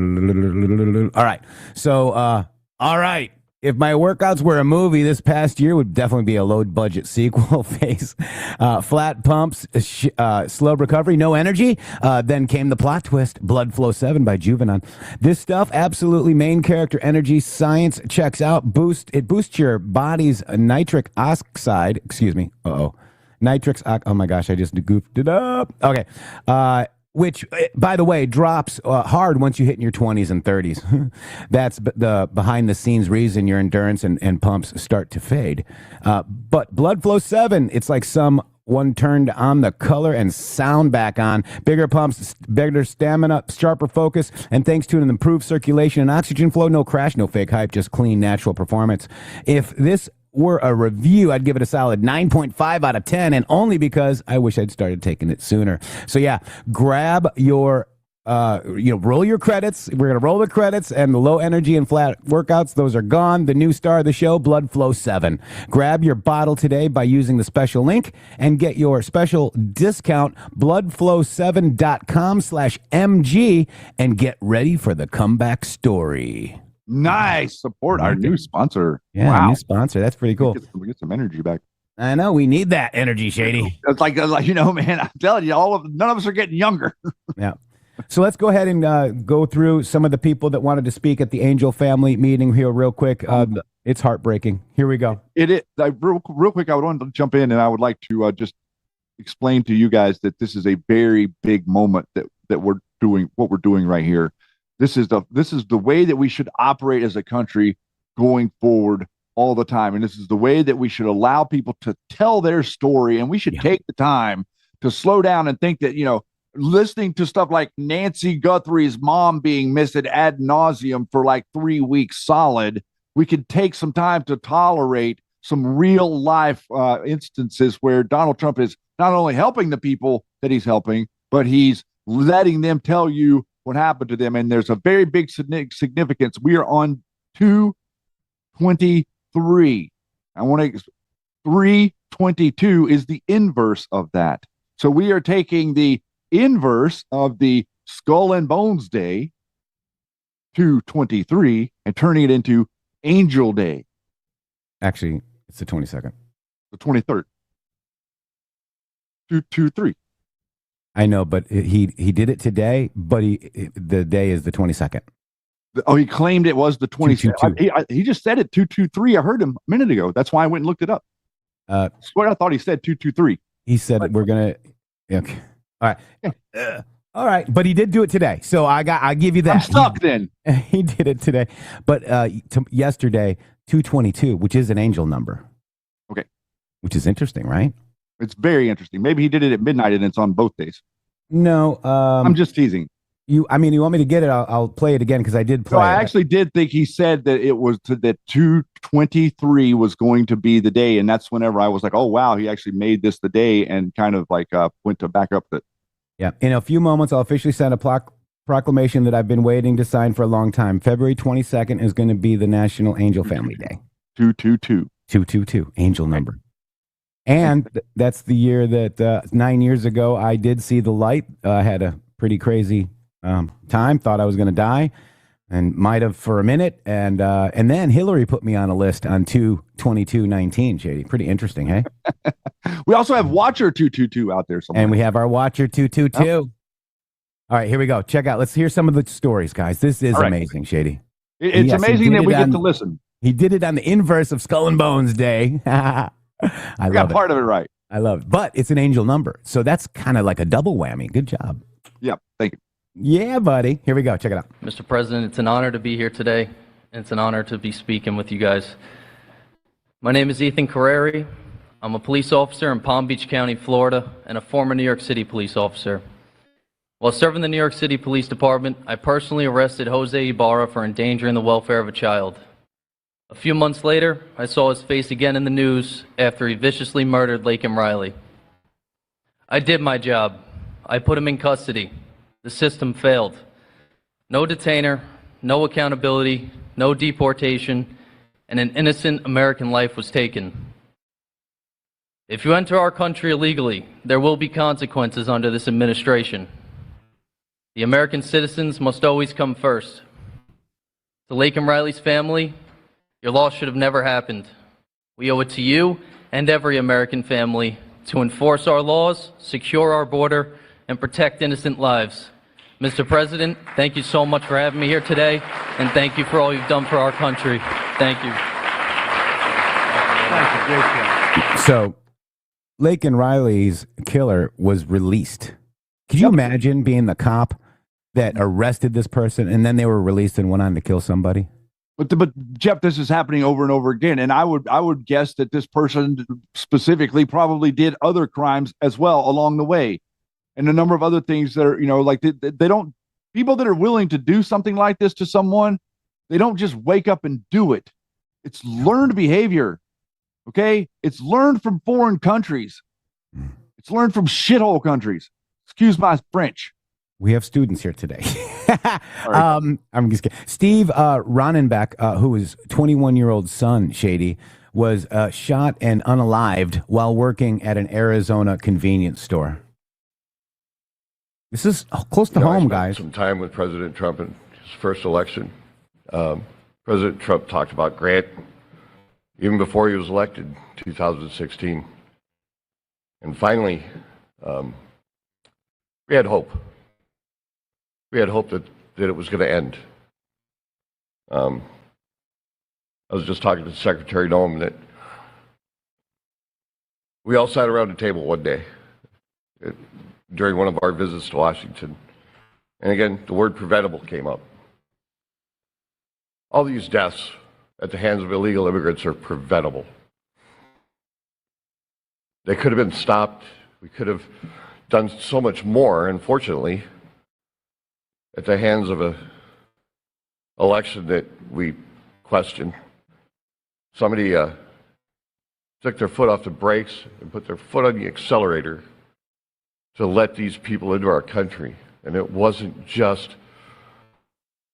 all right. So, all right. If my workouts were a movie, this past year would definitely be a low-budget sequel. Face flat pumps, slow recovery, no energy. Then came the plot twist, Blood Flow 7 by Juvenon. This stuff, absolutely main character energy. Science checks out. It boosts your body's nitric oxide. Excuse me. Nitrix. Oh my gosh, I just goofed it up. Okay. Which, by the way, drops hard once you hit in your 20s and 30s. That's the behind-the-scenes reason your endurance and pumps start to fade. But Blood Flow 7, it's like someone turned on the color and sound back on. Bigger pumps, better stamina, sharper focus, and thanks to an improved circulation and oxygen flow, no crash, no fake hype, just clean, natural performance. If this were a review, I'd give it a solid 9.5 out of 10, and only because I wish I'd started taking it sooner. So yeah, grab your, roll your credits. We're going to roll the credits, and the low energy and flat workouts, those are gone. The new star of the show, Blood Flow 7. Grab your bottle today by using the special link and get your special discount, bloodflow7.com/MG, and get ready for the comeback story. Nice. Support our new sponsor. Yeah, wow. New sponsor. That's pretty cool. We get some energy back. I know. We need that energy, Shady. It's like man, I'm telling you, none of us are getting younger. Yeah. So let's go ahead and go through some of the people that wanted to speak at the Angel Family meeting here real quick. It's heartbreaking. Here we go. Real quick, I would want to jump in, and I would like to just explain to you guys that this is a very big moment that we're doing what we're doing right here. This is the way that we should operate as a country going forward all the time. And this is the way that we should allow people to tell their story. And we should take the time to slow down and think that, listening to stuff like Nancy Guthrie's mom being missed ad nauseum for like 3 weeks solid, we could take some time to tolerate some real life instances where Donald Trump is not only helping the people that he's helping, but he's letting them tell you what happened to them. And there's a very big significance. We are on 223. 322 is the inverse of that. So we are taking the inverse of the Skull and Bones Day, 223, and turning it into Angel Day. Actually, it's the 22nd. The 23rd. 223. I know, but he did it today, but the day is the 22nd. Oh, he claimed it was the 22nd. He just said it 223. I heard him a minute ago. That's why I went and looked it up. I swear I thought he said 223. He said we're gonna. Okay. All right. All right, but he did do it today, so I give you that. I'm stuck then. He did it today, but yesterday 222, which is an angel number. Okay. Which is interesting, right? It's very interesting. Maybe he did it at midnight and it's on both days. No, I'm just teasing. You want me to get it? I'll play it again because I did play. I actually did think he said that it was that 223 was going to be the day, and that's whenever I was like, oh wow, he actually made this the day, and kind of like went to back up that. Yeah, in a few moments, I'll officially send a proclamation that I've been waiting to sign for a long time. February 22nd is going to be the National Angel Family Day. 222. 222, angel number. And that's the year that 9 years ago I did see the light. I had a pretty crazy time. Thought I was going to die, and might have for a minute. And then Hillary put me on a list on 2/22/19. Shady, pretty interesting, hey? We also have Watcher 222 out there somewhere. And we have our Watcher 222. Yep. All right, here we go. Check out. Let's hear some of the stories, guys. This is right. amazing, Shady. It's Yes, he amazing did that we it get on- to listen. He did it on the inverse of Skull and Bones Day. I We got love it. part of it right. I love it. But it's an angel number. So that's kind of like a double whammy. Good job. Yep. Thank you. Yeah, buddy. Here we go. Check it out. Mr. President, it's an honor to be here today, and it's an honor to be speaking with you guys. My name is Ethan Carreri. I'm a police officer in Palm Beach County, Florida, and a former New York City police officer. While serving the New York City Police Department, I personally arrested Jose Ibarra for endangering the welfare of a child. A few months later, I saw his face again in the news after he viciously murdered Laken Riley. I did my job. I put him in custody. The system failed. No detainer, no accountability, no deportation, and an innocent American life was taken. If you enter our country illegally, there will be consequences under this administration. The American citizens must always come first. To Laken Riley's family, your loss should have never happened. We owe it to you and every American family to enforce our laws, secure our border, and protect innocent lives. Mr. President, thank you so much for having me here today, and thank you for all you've done for our country. Thank you. Thank you. Great job. So, Laken Riley's killer was released. Could you imagine being the cop that arrested this person and then they were released and went on to kill somebody? But Jeff, this is happening over and over again, and I would guess that this person specifically probably did other crimes as well along the way, and a number of other things that are, like they don't, people that are willing to do something like this to someone, they don't just wake up and do it. It's learned behavior. Okay, it's learned from foreign countries. It's learned from shithole countries. Excuse my French. We have students here today. I'm just kidding. Steve Ronenbeck, who is 21-year-old son, Shady, was shot and unalived while working at an Arizona convenience store. This is close to home, guys. Some time with President Trump in his first election. President Trump talked about Grant even before he was elected, 2016. And finally, we had hope. We had hope that it was going to end. I was just talking to Secretary Noem that we all sat around a table one day during one of our visits to Washington. And again, the word preventable came up. All these deaths at the hands of illegal immigrants are preventable. They could have been stopped. We could have done so much more, unfortunately, at the hands of an election that we question. Somebody took their foot off the brakes and put their foot on the accelerator to let these people into our country. And it wasn't just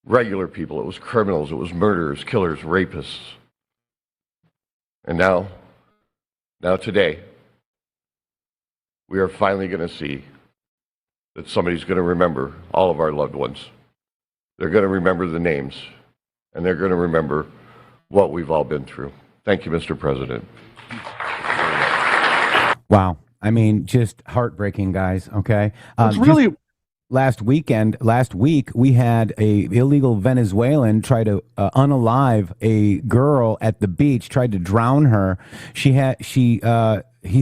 regular people, it was criminals, it was murderers, killers, rapists. And now today, we are finally going to see that somebody's going to remember all of our loved ones. They're going to remember the names, and they're going to remember what we've all been through. Thank you, Mr. President. Wow. I mean, just heartbreaking, guys. Okay. It's really... Last week, we had a illegal Venezuelan try to unalive a girl at the beach, tried to drown her. He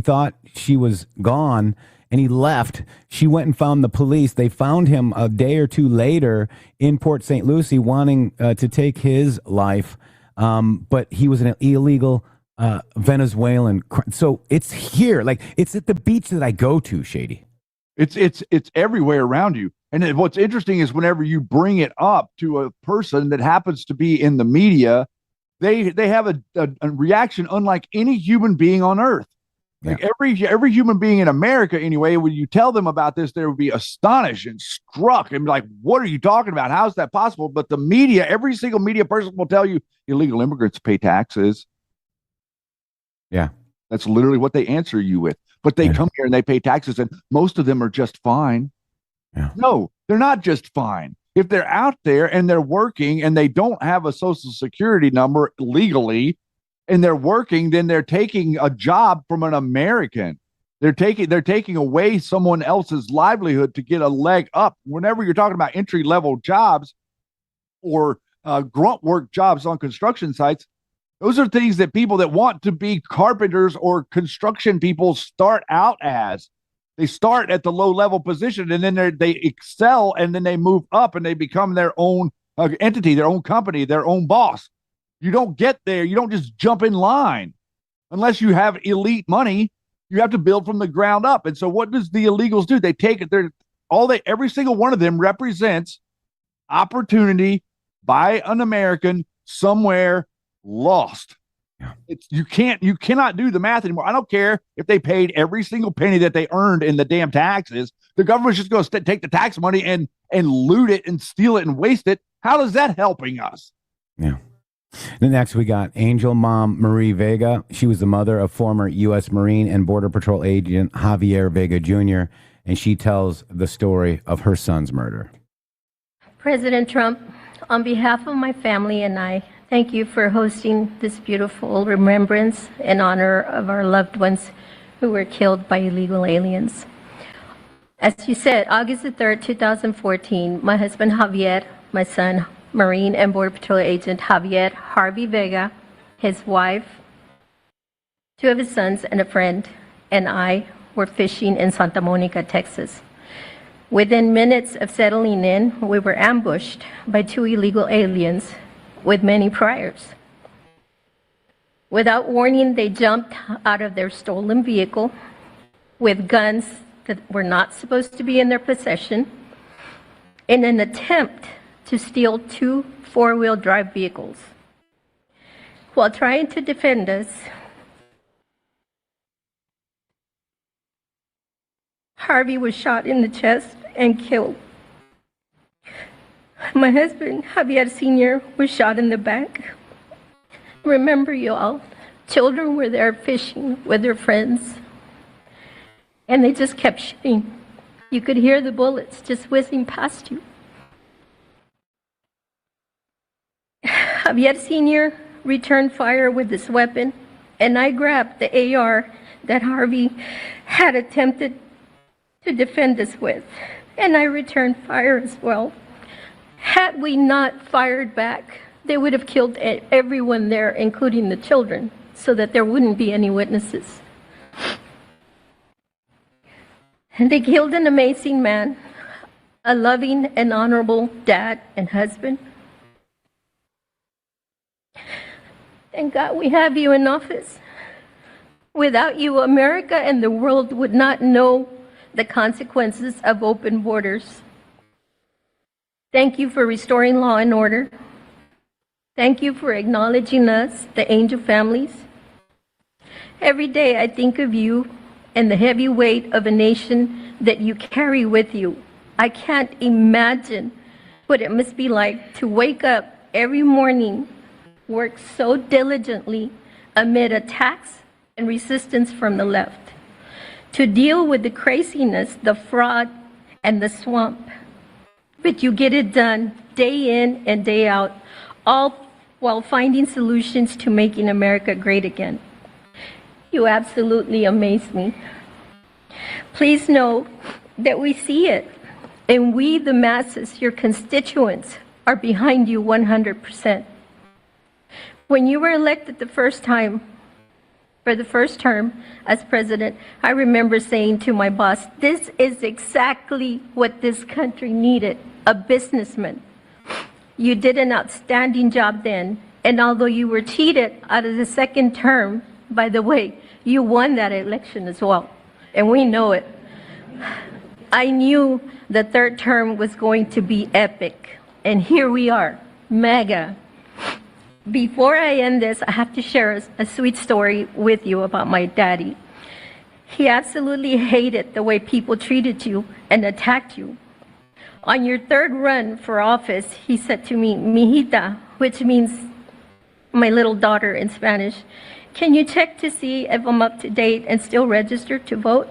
thought she was gone, and he left. She went and found the police. They found him a day or two later in Port St. Lucie, wanting to take his life, but he was an illegal Venezuelan. So it's here, like it's at the beach that I go to, Shady. It's everywhere around you. And what's interesting is whenever you bring it up to a person that happens to be in the media, they have a reaction unlike any human being on earth. Yeah. Like every human being in America, anyway, when you tell them about this, they would be astonished and struck and be like, what are you talking about? How is that possible? But the media, every single media person will tell you illegal immigrants pay taxes. Yeah. That's literally what they answer you with. But they come here and they pay taxes, and most of them are just fine. Yeah. No, they're not just fine. If they're out there and they're working and they don't have a social security number legally and they're working, then they're taking a job from an American. They're taking away someone else's livelihood to get a leg up. Whenever you're talking about entry level jobs or grunt work jobs on construction sites, those are things that people that want to be carpenters or construction people start out as. They start at the low level position, and then they excel, and then they move up and they become their own entity, their own company, their own boss. You don't get there. You don't just jump in line unless you have elite money. You have to build from the ground up. And so what does the illegals do? They take it. Every single one of them represents opportunity by an American somewhere lost. Yeah. You cannot do the math anymore. I don't care if they paid every single penny that they earned in the damn taxes. The government's just going to take the tax money and loot it and steal it and waste it. How is that helping us? Yeah. Then next we got Angel Mom Marie Vega. She was the mother of former U.S. Marine and Border Patrol agent Javier Vega Jr., and she tells the story of her son's murder. President Trump, on behalf of my family and I, thank you for hosting this beautiful remembrance in honor of our loved ones who were killed by illegal aliens. As you said, August the 3rd, 2014, my husband Javier, my son Marine and Border Patrol agent Javier Harvey Vega, his wife, 2 of his sons and a friend, and I were fishing in Santa Monica, Texas. Within minutes of settling in, we were ambushed by 2 illegal aliens with many priors. Without warning, they jumped out of their stolen vehicle with guns that were not supposed to be in their possession in an attempt to steal 2 4-wheel drive vehicles. While trying to defend us, Harvey was shot in the chest and killed. My husband, Javier Sr., was shot in the back. Remember, you all, children were there fishing with their friends, and they just kept shooting. You could hear the bullets just whizzing past you. Javier Sr. returned fire with this weapon, and I grabbed the AR that Harvey had attempted to defend us with, and I returned fire as well. Had we not fired back, they would have killed everyone there, including the children, so that there wouldn't be any witnesses. And they killed an amazing man, a loving and honorable dad and husband. Thank God we have you in office. Without you, America and the world would not know the consequences of open borders. Thank you for restoring law and order. Thank you for acknowledging us, the angel families. Every day I think of you and the heavy weight of a nation that you carry with you. I can't imagine what it must be like to wake up every morning, work so diligently amid attacks and resistance from the left, to deal with the craziness, the fraud, and the swamp. But you get it done day in and day out, all while finding solutions to making America great again. You absolutely amaze me. Please know that we see it, and we, the masses, your constituents, are behind you 100%. When you were elected the first time, for the first term as president, I remember saying to my boss, this is exactly what this country needed, a businessman. You did an outstanding job then, and although you were cheated out of the second term, by the way, you won that election as well, and we know it. I knew the third term was going to be epic, and here we are, mega. Before I end this, I have to share a sweet story with you about my daddy. He absolutely hated the way people treated you and attacked you. On your third run for office, he said to me, "Mijita," which means my little daughter in Spanish, "can you check to see if I'm up to date and still registered to vote?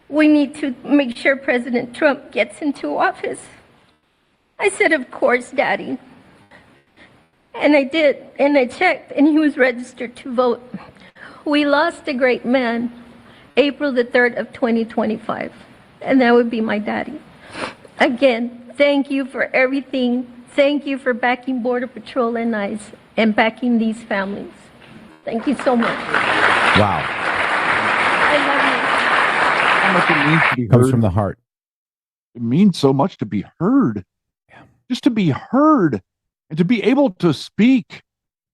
We need to make sure President Trump gets into office." I said, "Of course, Daddy." And I did, and I checked, and he was registered to vote. We lost a great man, April the 3rd of 2025. And that would be my daddy. Again, thank you for everything. Thank you for backing Border Patrol and ICE and backing these families. Thank you so much. Wow. I love you. How much it means to be Comes heard. from the heart. It means so much to be heard. Yeah. Just to be heard and to be able to speak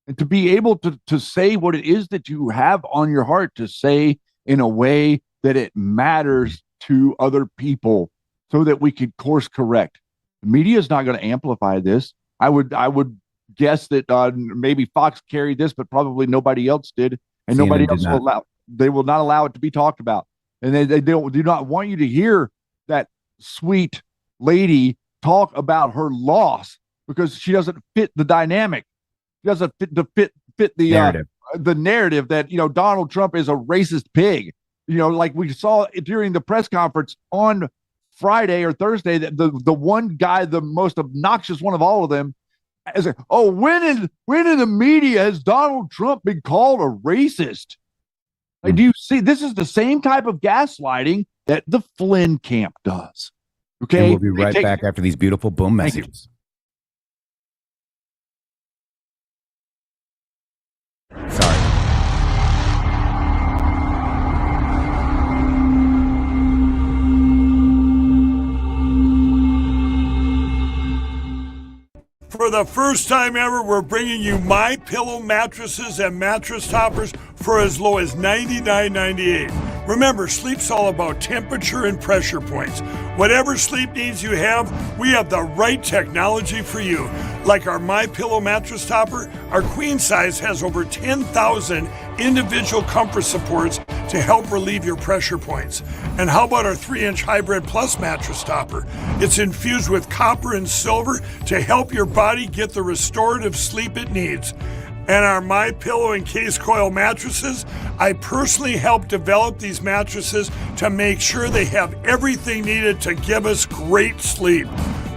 and to be able to say what it is that you have on your heart to say in a way that it matters to other people so that we could course correct. The media is not going to amplify this. I would guess that maybe Fox carried this, but probably nobody else did, and CNN nobody did else not. will allow. They will not allow it to be talked about, and they do not want you to hear that sweet lady talk about her loss because she doesn't fit the dynamic. She doesn't fit the Narrative. The narrative that Donald Trump is a racist pig. Like we saw during the press conference on Friday or Thursday, that the one guy, the most obnoxious one of all of them, is like, oh, when in the media has Donald Trump been called a racist? Like, do you see? This is the same type of gaslighting that the Flynn camp does. Okay, And we'll be right back after these beautiful boom Thank you. messages. Sorry. For the first time ever, we're bringing you My Pillow mattresses and mattress toppers for as low as $99.98. Remember, sleep's all about temperature and pressure points. Whatever sleep needs you have, we have the right technology for you. Like our My Pillow mattress topper, our queen size has over 10,000 individual comfort supports to help relieve your pressure points. And how about our 3-inch Hybrid Plus mattress topper? It's infused with copper and silver to help your body get the restorative sleep it needs. And our My Pillow and Case Coil mattresses, I personally helped develop these mattresses to make sure they have everything needed to give us great sleep.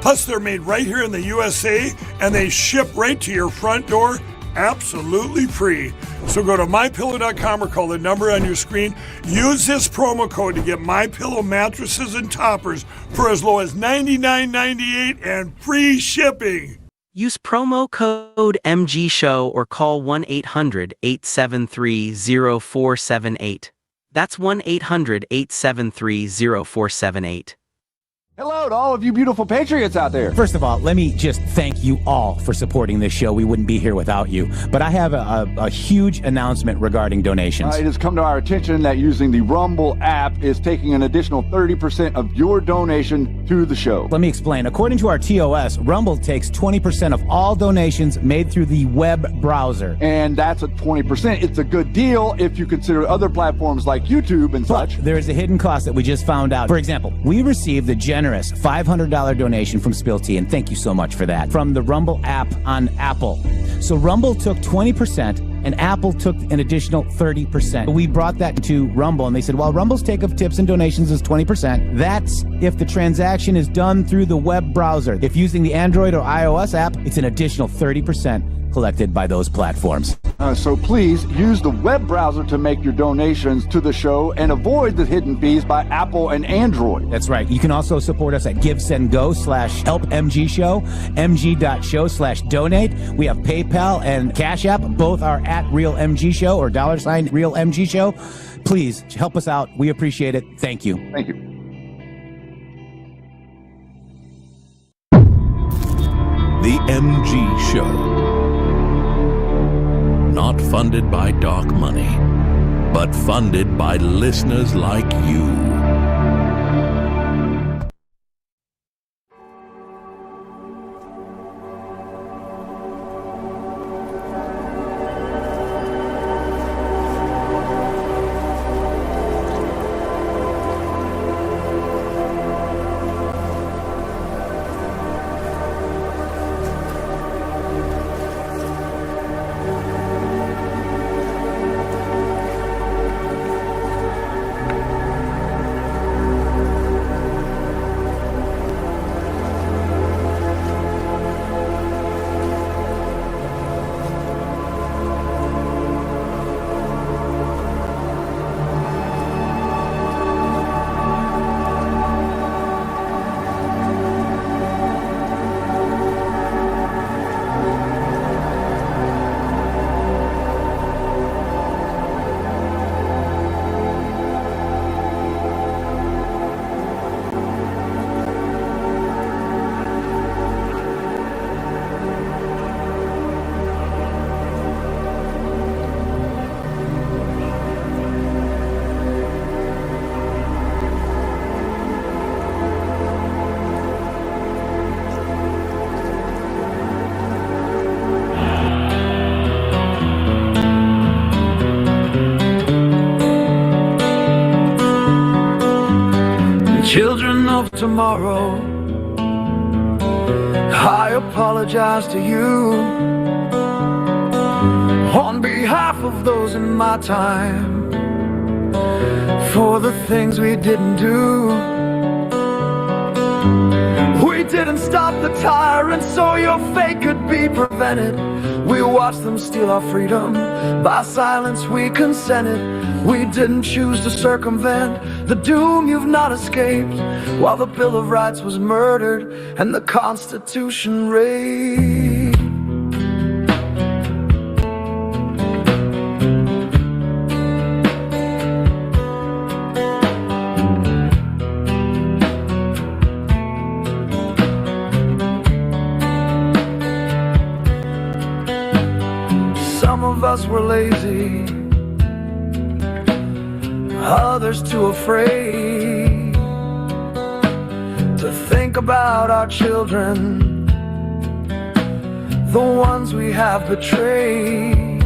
Plus, they're made right here in the USA, and they ship right to your front door absolutely free. So go to MyPillow.com or call the number on your screen. Use this promo code to get MyPillow mattresses and toppers for as low as $99.98 and free shipping. Use promo code MGSHOW or call 1-800-873-0478. That's 1-800-873-0478. Hello to all of you beautiful patriots out there. First of all, let me just thank you all for supporting this show. We wouldn't be here without you. But I have a huge announcement regarding donations. It has come to our attention that using the Rumble app is taking an additional 30% of your donation to the show. Let me explain. According to our TOS, Rumble takes 20% of all donations made through the web browser. And that's a 20%. It's a good deal if you consider other platforms like YouTube and such. There is a hidden cost that we just found out. For example, we received the generous $500 donation from Spill Tea, and thank you so much for that, from the Rumble app on Apple. So Rumble took 20%, and Apple took an additional 30%. We brought that to Rumble, and they said, well, Rumble's take of tips and donations is 20%. That's if the transaction is done through the web browser. If using the Android or iOS app, it's an additional 30% collected by those platforms. So please use the web browser to make your donations to the show and avoid the hidden fees by Apple and Android. That's right. You can also support us at GiveSendGo/HelpMGShow, mg.show/donate. We have PayPal and Cash App. Both are at RealMGShow or $RealMGShow. Please help us out. We appreciate it. Thank you. Thank you. The MG Show. Not funded by dark money, but funded by listeners like you. Children of tomorrow, I apologize to you on behalf of those in my time for the things we didn't do. We didn't stop the tyrants so your fate could be prevented. We watched them steal our freedom. By silence we consented. We didn't choose to circumvent the doom you've not escaped, while the Bill of Rights was murdered and the Constitution raped. Some of us were lazy, others too afraid to think about our children, the ones we have betrayed.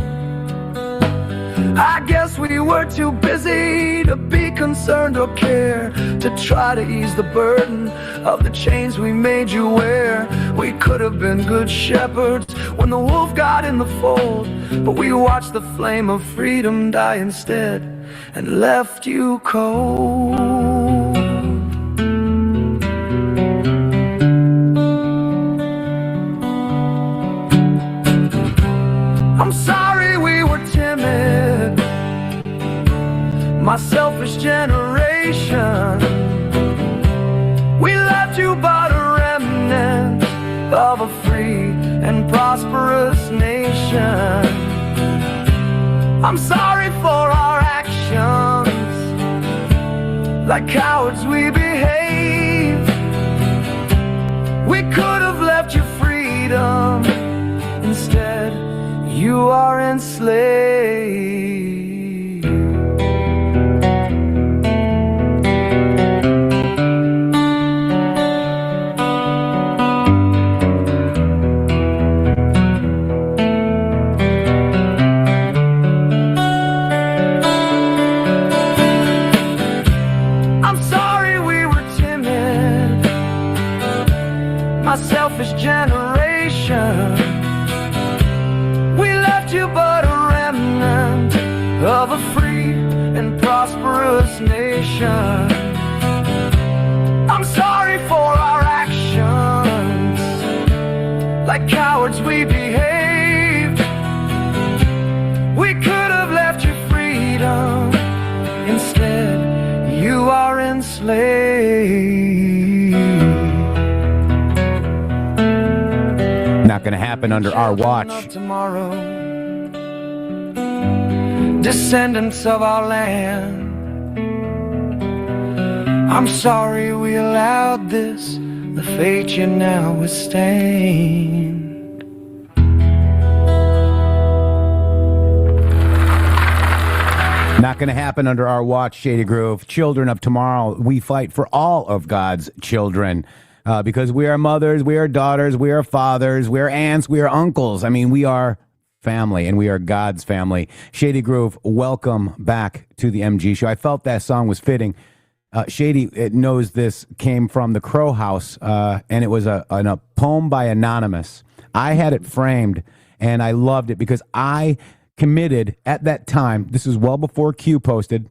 I guess we were too busy to be concerned or care, to try to ease the burden of the chains we made you wear. We could have been good shepherds when the wolf got in the fold, but we watched the flame of freedom die instead and left you cold. I'm sorry we were timid, my selfish generation. We left you but a remnant of a free and prosperous nation. I'm sorry for our actions, like cowards we behaved. We could have left you freedom, instead you are enslaved. My selfish generation, we left you but a remnant of a free and prosperous nation. I'm sorry for our actions, like cowards we behaved. We could have left you freedom, instead you are enslaved. Not going to happen under our watch. Tomorrow, descendants of our land, I'm sorry we allowed this, the fate you now withstand. Not going to happen under our watch, Shady Groove. Children of tomorrow, we fight for all of God's children. Because we are mothers, we are daughters, we are fathers, we are aunts, we are uncles. I mean, we are family, and we are God's family. Shady Groove, welcome back to the MG Show. I felt that song was fitting. Shady knows this came from the Crow House, and it was a poem by Anonymous. I had it framed, and I loved it because I committed at that time, this is well before Q posted,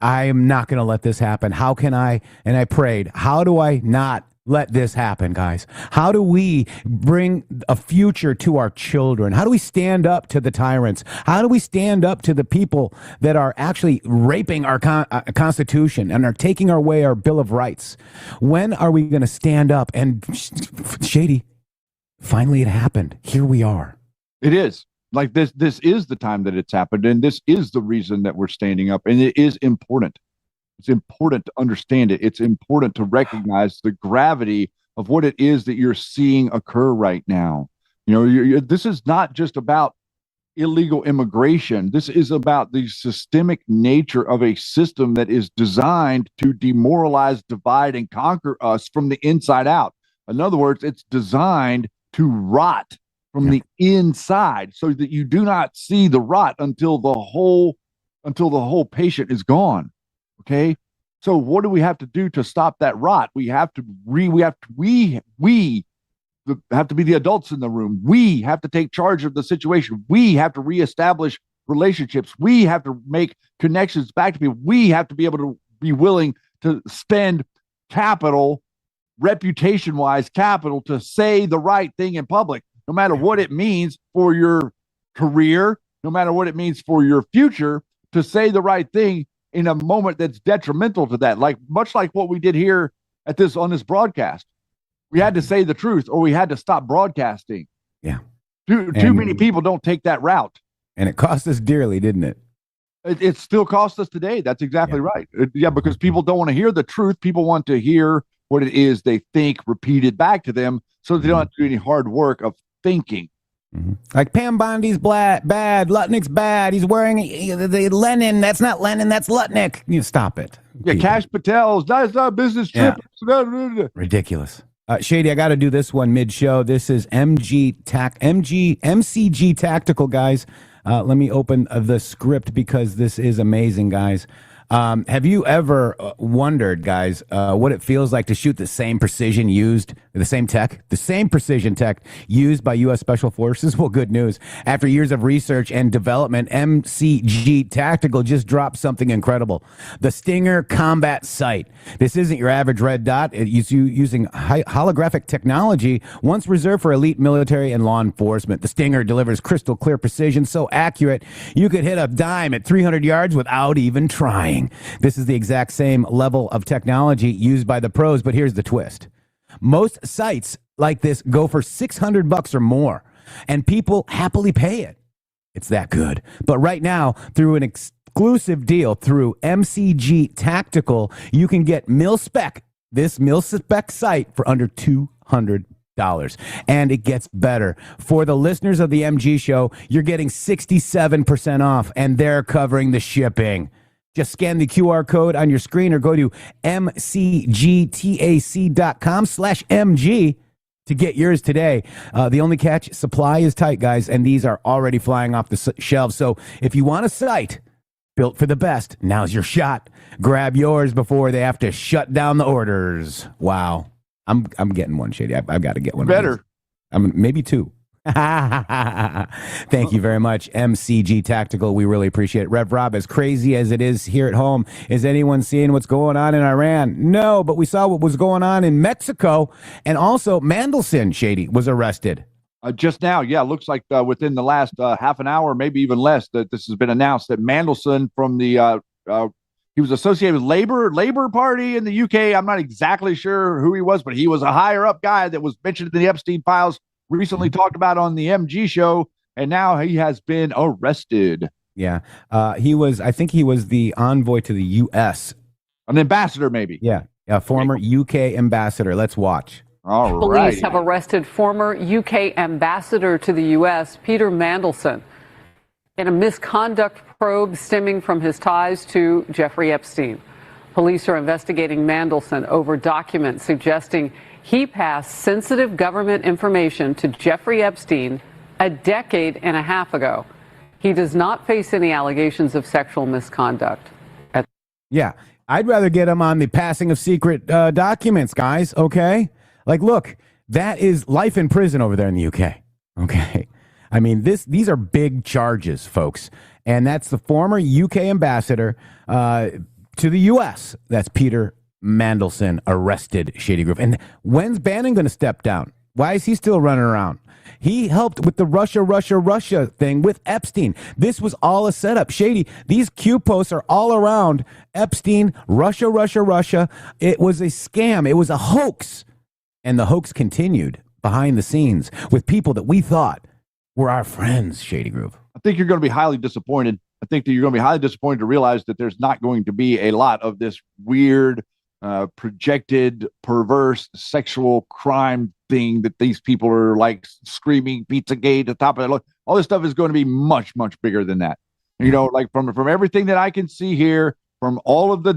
I am not going to let this happen. How can I? And I prayed, how do I not let this happen, guys? How do we bring a future to our children? How do we stand up to the tyrants? How do we stand up to the people that are actually raping our Constitution and are taking away our Bill of Rights? When are we going to stand up? And Shady, finally it happened. Here we are. It is. Like this is the time that it's happened, and this is the reason that we're standing up, and it is important. It's important to understand it. It's important to recognize the gravity of what it is that you're seeing occur right now. You know, this is not just about illegal immigration. This is about the systemic nature of a system that is designed to demoralize, divide, and conquer us from the inside out. In other words, it's designed to rot from the inside, so that you do not see the rot until the whole patient is gone. Okay. So what do we have to do to stop that rot? We have to have to be the adults in the room. We have to take charge of the situation. We have to reestablish relationships. We have to make connections back to people. We have to be able to be willing to spend capital, reputation-wise capital, to say the right thing in public, no matter what it means for your career, no matter what it means for your future, to say the right thing in a moment that's detrimental to that. Like much like what we did here on this broadcast. We had to say the truth, or we had to stop broadcasting. Yeah. Too many people don't take that route. And it cost us dearly, didn't it? It still costs us today. That's exactly right. Because people don't want to hear the truth. People want to hear what it is they think repeated back to them, so they don't have to do any hard work of thinking. Like Pam Bondi's bad, Lutnick's bad. He's wearing the Lenin. That's not Lenin. That's Lutnick. You stop it. Yeah, Cash Patel's. That's not a business trip. Yeah. Ridiculous. Shady, I got to do this one mid-show. This is MCG Tactical, guys. Let me open the script because this is amazing, guys. Have you ever wondered, guys, what it feels like to shoot the same precision used, the same precision tech used by U.S. Special Forces? Well, good news. After years of research and development, MCG Tactical just dropped something incredible. The Stinger Combat Sight. This isn't your average red dot. It's using holographic technology once reserved for elite military and law enforcement. The Stinger delivers crystal clear precision so accurate you could hit a dime at 300 yards without even trying. This is the exact same level of technology used by the pros, but here's the twist. Most sites like this go for $600 or more, and people happily pay it. It's that good. But right now, through an exclusive deal through MCG Tactical, you can get this mil-spec sight for under $200. And it gets better. For the listeners of the MG show, you're getting 67% off, and they're covering the shipping. Just scan the QR code on your screen or go to mcgtac.com/MG to get yours today. The only catch, supply is tight, guys, and these are already flying off the shelves. So if you want a sight built for the best, now's your shot. Grab yours before they have to shut down the orders. Wow. I'm getting one, Shady. I've got to get one. Better. Maybe two. Thank you very much, MCG Tactical. We really appreciate it. Rev Rob, as crazy as it is here at home, is anyone seeing what's going on in Iran? No, but we saw what was going on in Mexico, and also Mandelson, Shady, was arrested. Just now, yeah, looks like within the last half an hour, maybe even less, that this has been announced that Mandelson from the he was associated with Labor Party in the UK. I'm not exactly sure who he was, but he was a higher up guy that was mentioned in the Epstein files, recently talked about on the MG show, and now he has been arrested. Yeah. I think he was the envoy to the U.S. An ambassador, maybe. Yeah. A former UK ambassador. Let's watch. All Police right. have arrested former UK ambassador to the U.S., Peter Mandelson, in a misconduct probe stemming from his ties to Jeffrey Epstein. Police are investigating Mandelson over documents suggesting he passed sensitive government information to Jeffrey Epstein a decade and a half ago. He does not face any allegations of sexual misconduct. Yeah, I'd rather get him on the passing of secret documents, guys, okay? Like, look, that is life in prison over there in the UK, okay? I mean, these are big charges, folks. And that's the former UK ambassador to the U.S. That's Peter Mandelson, arrested, Shady Groove. And when's Bannon going to step down? Why is he still running around? He helped with the Russia thing with Epstein. This was all a setup. Shady, these Q posts are all around Epstein, Russia. It was a scam. It was a hoax. And the hoax continued behind the scenes with people that we thought were our friends, Shady Groove. I think you're going to be highly disappointed. I think that you're going to be highly disappointed to realize that there's not going to be a lot of this weird, projected, perverse sexual crime thing that these people are like screaming Pizzagate at the top of their lungs. All this stuff is going to be much, much bigger than that. You know, like from everything that I can see here, from all of the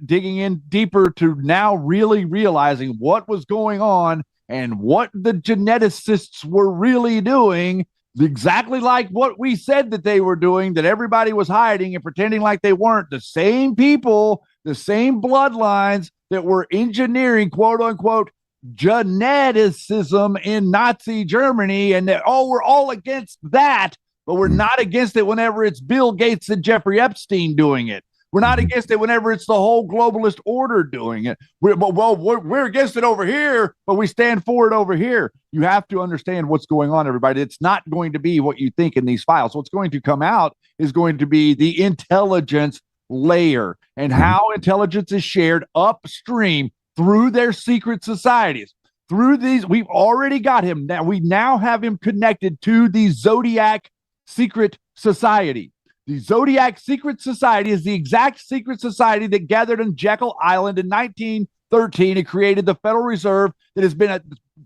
digging in deeper to now really realizing what was going on and what the geneticists were really doing, exactly like what we said that they were doing, that everybody was hiding and pretending like they weren't. The same people the same bloodlines that were engineering, quote unquote, geneticism in Nazi Germany, and that, oh, we're all against that, but we're not against it whenever it's Bill Gates and Jeffrey Epstein doing it. We're not against it whenever it's the whole globalist order doing it. We're against it over here, but we stand for it over here. You have to understand what's going on, everybody. It's not going to be what you think in these files. What's going to come out is going to be the intelligence layer and how intelligence is shared upstream through their secret societies. Through these, we've already got him. Now we now have him connected to the Zodiac Secret Society. The Zodiac Secret Society is the exact secret society that gathered on Jekyll Island in 1913 and created the Federal Reserve that has been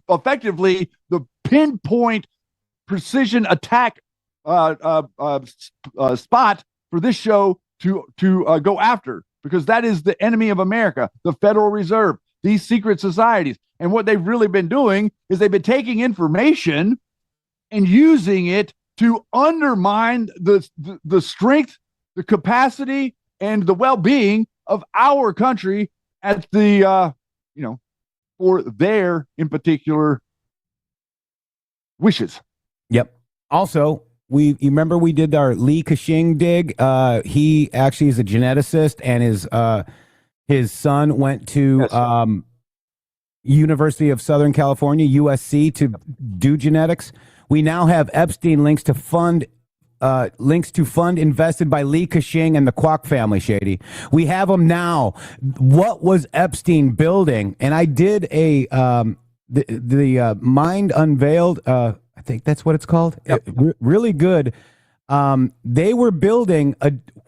effectively the pinpoint precision attack spot for this show to go after, because that is the enemy of America, the Federal Reserve, these secret societies. And what they've really been doing is they've been taking information and using it to undermine the strength, the capacity, and the well-being of our country at the, for their, in particular, wishes. Yep. Also, you remember we did our Li Ka-shing dig? He actually is a geneticist, and his son went to University of Southern California, USC, to do genetics. We now have Epstein links to fund invested by Li Ka-shing and the Kwok family, Shady. We have them now. What was Epstein building? And I did a the Mind Unveiled. I think that's what it's called. Yep. Really good. They were building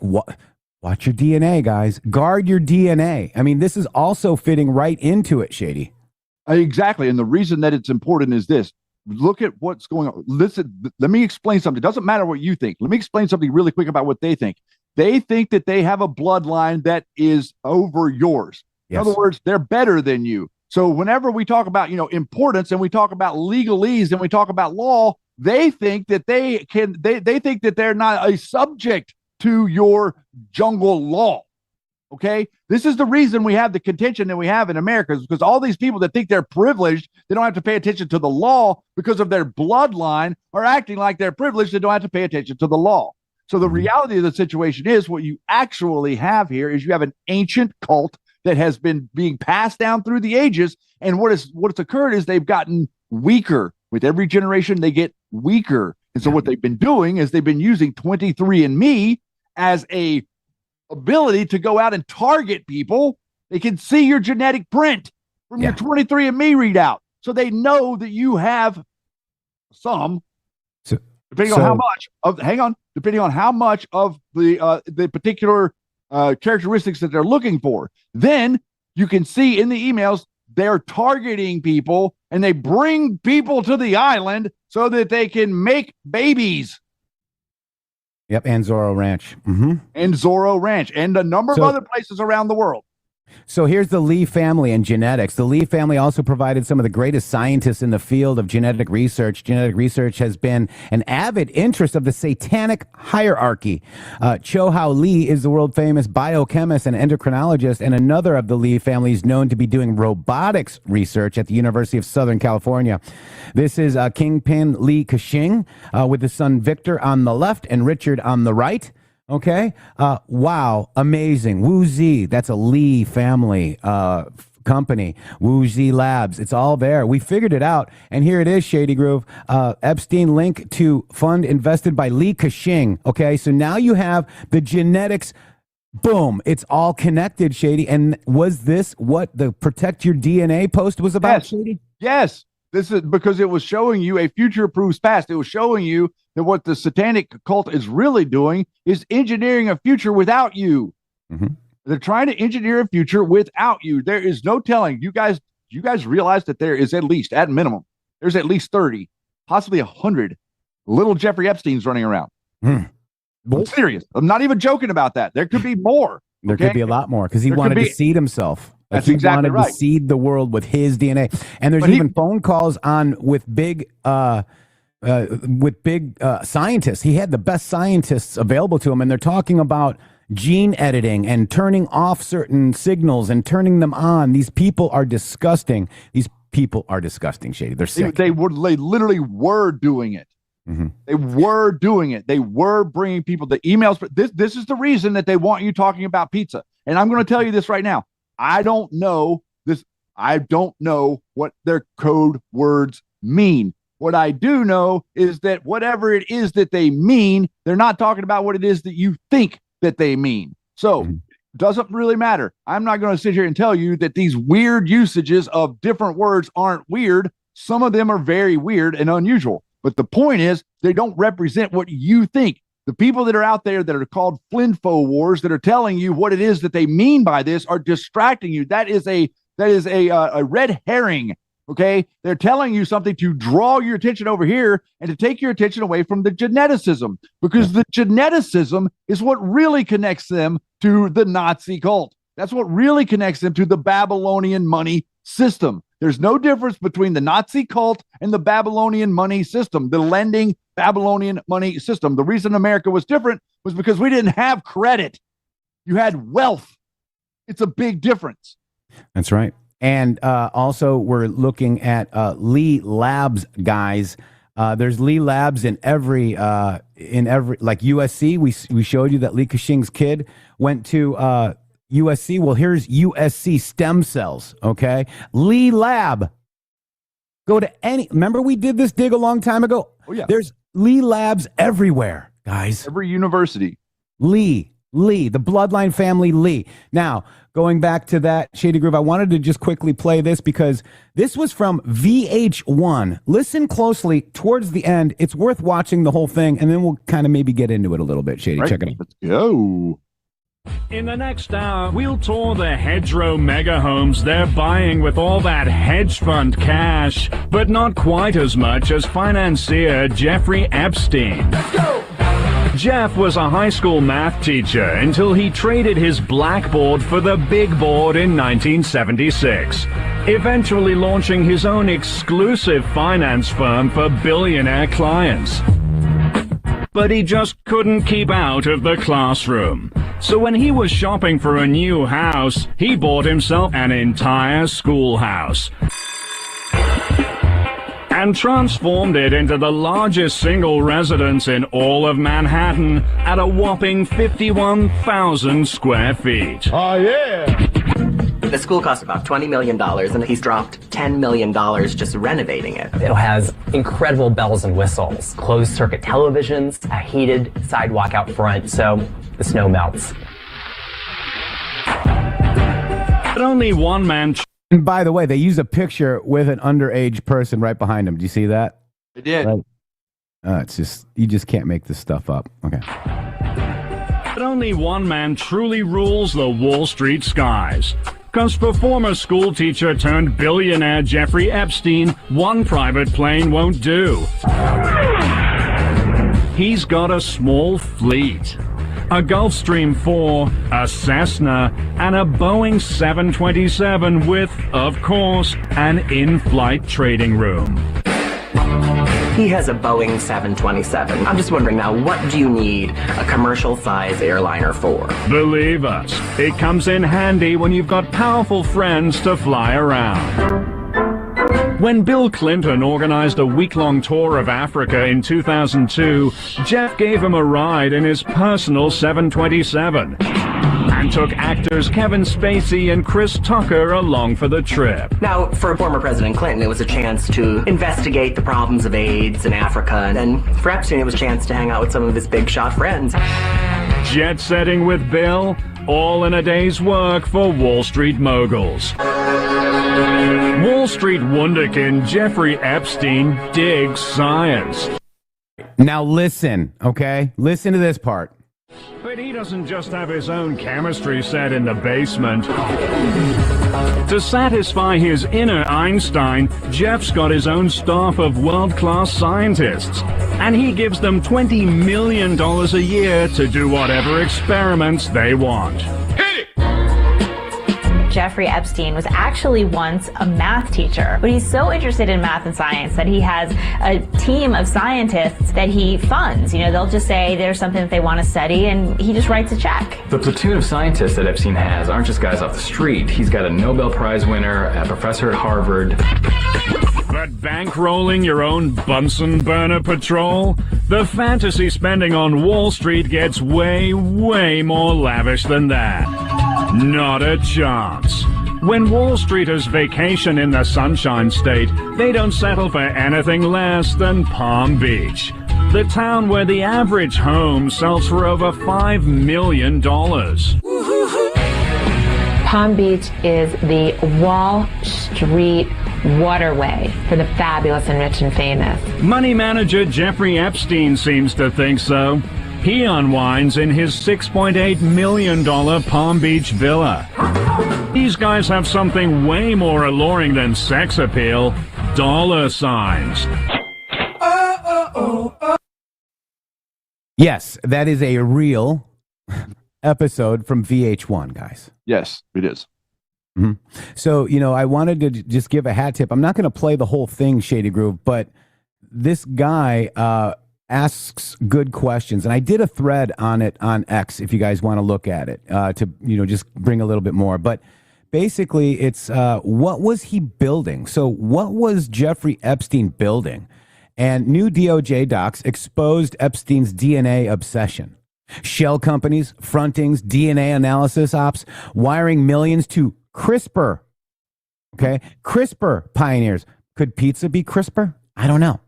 watch your DNA, guys. Guard your DNA. I mean, this is also fitting right into it, Shady. Exactly. And the reason that it's important is this. Look at what's going on. Listen, let me explain something. It doesn't matter what you think. Let me explain something really quick about what they think. They think that they have a bloodline that is over yours. Yes. In other words, they're better than you. So whenever we talk about, importance, and we talk about legalese, and we talk about law, they think that they think that they're not a subject to your jungle law. Okay, this is the reason we have the contention that we have in America, is because all these people that think they're privileged, they don't have to pay attention to the law because of their bloodline, are acting like they're privileged. They don't have to pay attention to the law. So the reality of the situation is, what you actually have here is you have an ancient cult that has been being passed down through the ages. And what's occurred is they've gotten weaker. With every generation, they get weaker. And so what they've been doing is they've been using 23andMe as a ability to go out and target people. They can see your genetic print from your 23andMe readout. So they know that you have some, depending on how much of the particular characteristics that they're looking for. Then you can see in the emails, they're targeting people, and they bring people to the island so that they can make babies. Yep, and Zorro Ranch. Mm-hmm. And Zorro Ranch, and a number of other places around the world. So here's the Li family and genetics. The Li family also provided some of the greatest scientists in the field of genetic research. Genetic research has been an avid interest of the satanic hierarchy. Cho Hao Li is the world-famous biochemist and endocrinologist, and another of the Li family is known to be doing robotics research at the University of Southern California. This is Kingpin Li Ka-shing with his son Victor on the left and Richard on the right. Okay. Wow. Amazing. Wu Zi. That's a Li family company. Wu Zi Labs. It's all there. We figured it out. And here it is, Shady Groove. Epstein link to fund invested by Li Ka-shing. Okay. So now you have the genetics. Boom. It's all connected, Shady. And was this what the Protect Your DNA post was about, Shady? Yes. This is because it was showing you a future proves past. It was showing you that what the satanic cult is really doing is engineering a future without you. Mm-hmm. They're trying to engineer a future without you. There is no telling. You guys realize that there is at minimum, there's at least 30, possibly 100 little Jeffrey Epsteins running around. I'm serious. I'm not even joking about that. There could be more. There could be a lot more, because he wanted to seed himself. That's he exactly wanted right. to seed the world with his DNA. And there's even phone calls on with big scientists. He had the best scientists available to him, and they're talking about gene editing and turning off certain signals and turning them on. These people are disgusting. These people are disgusting, Shady. They're sick. They literally were doing it. Mm-hmm. They were doing it. They were bringing people the emails. This is the reason that they want you talking about pizza. And I'm going to tell you this right now. I don't know what their code words mean. What I do know is that whatever it is that they mean, they're not talking about what it is that you think that they mean. So it doesn't really matter. I'm not going to sit here and tell you that these weird usages of different words aren't weird. Some of them are very weird and unusual. But the point is, they don't represent what you think. The people that are out there that are called Flynnfo wars that are telling you what it is that they mean by this are distracting you. That is a red herring. Okay, they're telling you something to draw your attention over here and to take your attention away from the geneticism, because the geneticism is what really connects them to the Nazi cult. That's what really connects them to the Babylonian money system. There's no difference between the Nazi cult and the Babylonian money system, the lending Babylonian money system. The reason America was different was because we didn't have credit. You had wealth. It's a big difference. That's right. And also, we're looking at Lee Labs, guys. There's Lee Labs in every like USC. We showed you that Li Ka-shing's kid went to USC. Well, here's USC stem cells. Okay, Lee Lab. Go to any. Remember, we did this dig a long time ago. Oh yeah. There's Lee Labs everywhere, guys. Every university. Lee, the bloodline family Lee. Now, going back to that, Shady Groove, I wanted to just quickly play this because this was from VH1. Listen closely towards the end. It's worth watching the whole thing, and then we'll kind of maybe get into it a little bit, Shady. Right. Check it out. Let's go. In the next hour, we'll tour the hedgerow mega homes they're buying with all that hedge fund cash, but not quite as much as financier Jeffrey Epstein. Let's go! Jeff was a high school math teacher until he traded his blackboard for the big board in 1976, eventually launching his own exclusive finance firm for billionaire clients. But he just couldn't keep out of the classroom. So when he was shopping for a new house, he bought himself an entire schoolhouse and transformed it into the largest single residence in all of Manhattan at a whopping 51,000 square feet. Oh, yeah! The school cost about $20 million, and he's dropped $10 million just renovating it. It has incredible bells and whistles, closed-circuit televisions, a heated sidewalk out front, so the snow melts. But only one man... And by the way, they use a picture with an underage person right behind him. Do you see that? They did. Right. It's just, you just can't make this stuff up. Okay. But only one man truly rules the Wall Street skies. Because for former school teacher turned billionaire Jeffrey Epstein, one private plane won't do. He's got a small fleet. A Gulfstream 4, a Cessna, and a Boeing 727 with, of course, an in-flight trading room. He has a Boeing 727. I'm just wondering now, what do you need a commercial-size airliner for? Believe us, it comes in handy when you've got powerful friends to fly around. When Bill Clinton organized a week-long tour of Africa in 2002, Jeff gave him a ride in his personal 727 and took actors Kevin Spacey and Chris Tucker along for the trip. Now, for former President Clinton, it was a chance to investigate the problems of AIDS in Africa, and for Epstein, it was a chance to hang out with some of his big-shot friends. Jet-setting with Bill, all in a day's work for Wall Street moguls. Wall Street wunderkind Jeffrey Epstein digs science. Now listen, okay? Listen to this part. But he doesn't just have his own chemistry set in the basement. To satisfy his inner Einstein, Jeff's got his own staff of world-class scientists, and he gives them $20 million a year to do whatever experiments they want. Jeff Jeffrey Epstein was actually once a math teacher, but he's so interested in math and science that he has a team of scientists that he funds. You know, they'll just say there's something that they want to study, and he just writes a check. The platoon of scientists that Epstein has aren't just guys off the street. He's got a Nobel Prize winner, a professor at Harvard. But bankrolling your own Bunsen burner patrol? The fantasy spending on Wall Street gets way, way more lavish than that. Not a chance. When Wall Streeters vacation in the Sunshine State, they don't settle for anything less than Palm Beach, the town where the average home sells for over $5 million. Palm Beach is the Wall Street waterway for the fabulous and rich and famous. Money manager Jeffrey Epstein seems to think so. He unwinds in his $6.8 million Palm Beach villa. These guys have something way more alluring than sex appeal: dollar signs. Yes, that is a real episode from VH1, guys. Yes, it is. Mm-hmm. So, you know, I wanted to just give a hat tip. I'm not going to play the whole thing, Shady Groove, but this guy asks good questions. And I did a thread on it on X, if you guys want to look at it, to, you know, just bring a little bit more. But basically, it's what was he building? So what was Jeffrey Epstein building? And new DOJ docs exposed Epstein's DNA obsession. Shell companies, frontings, DNA analysis ops, wiring millions to CRISPR. Okay? CRISPR pioneers. Could pizza be CRISPR? I don't know.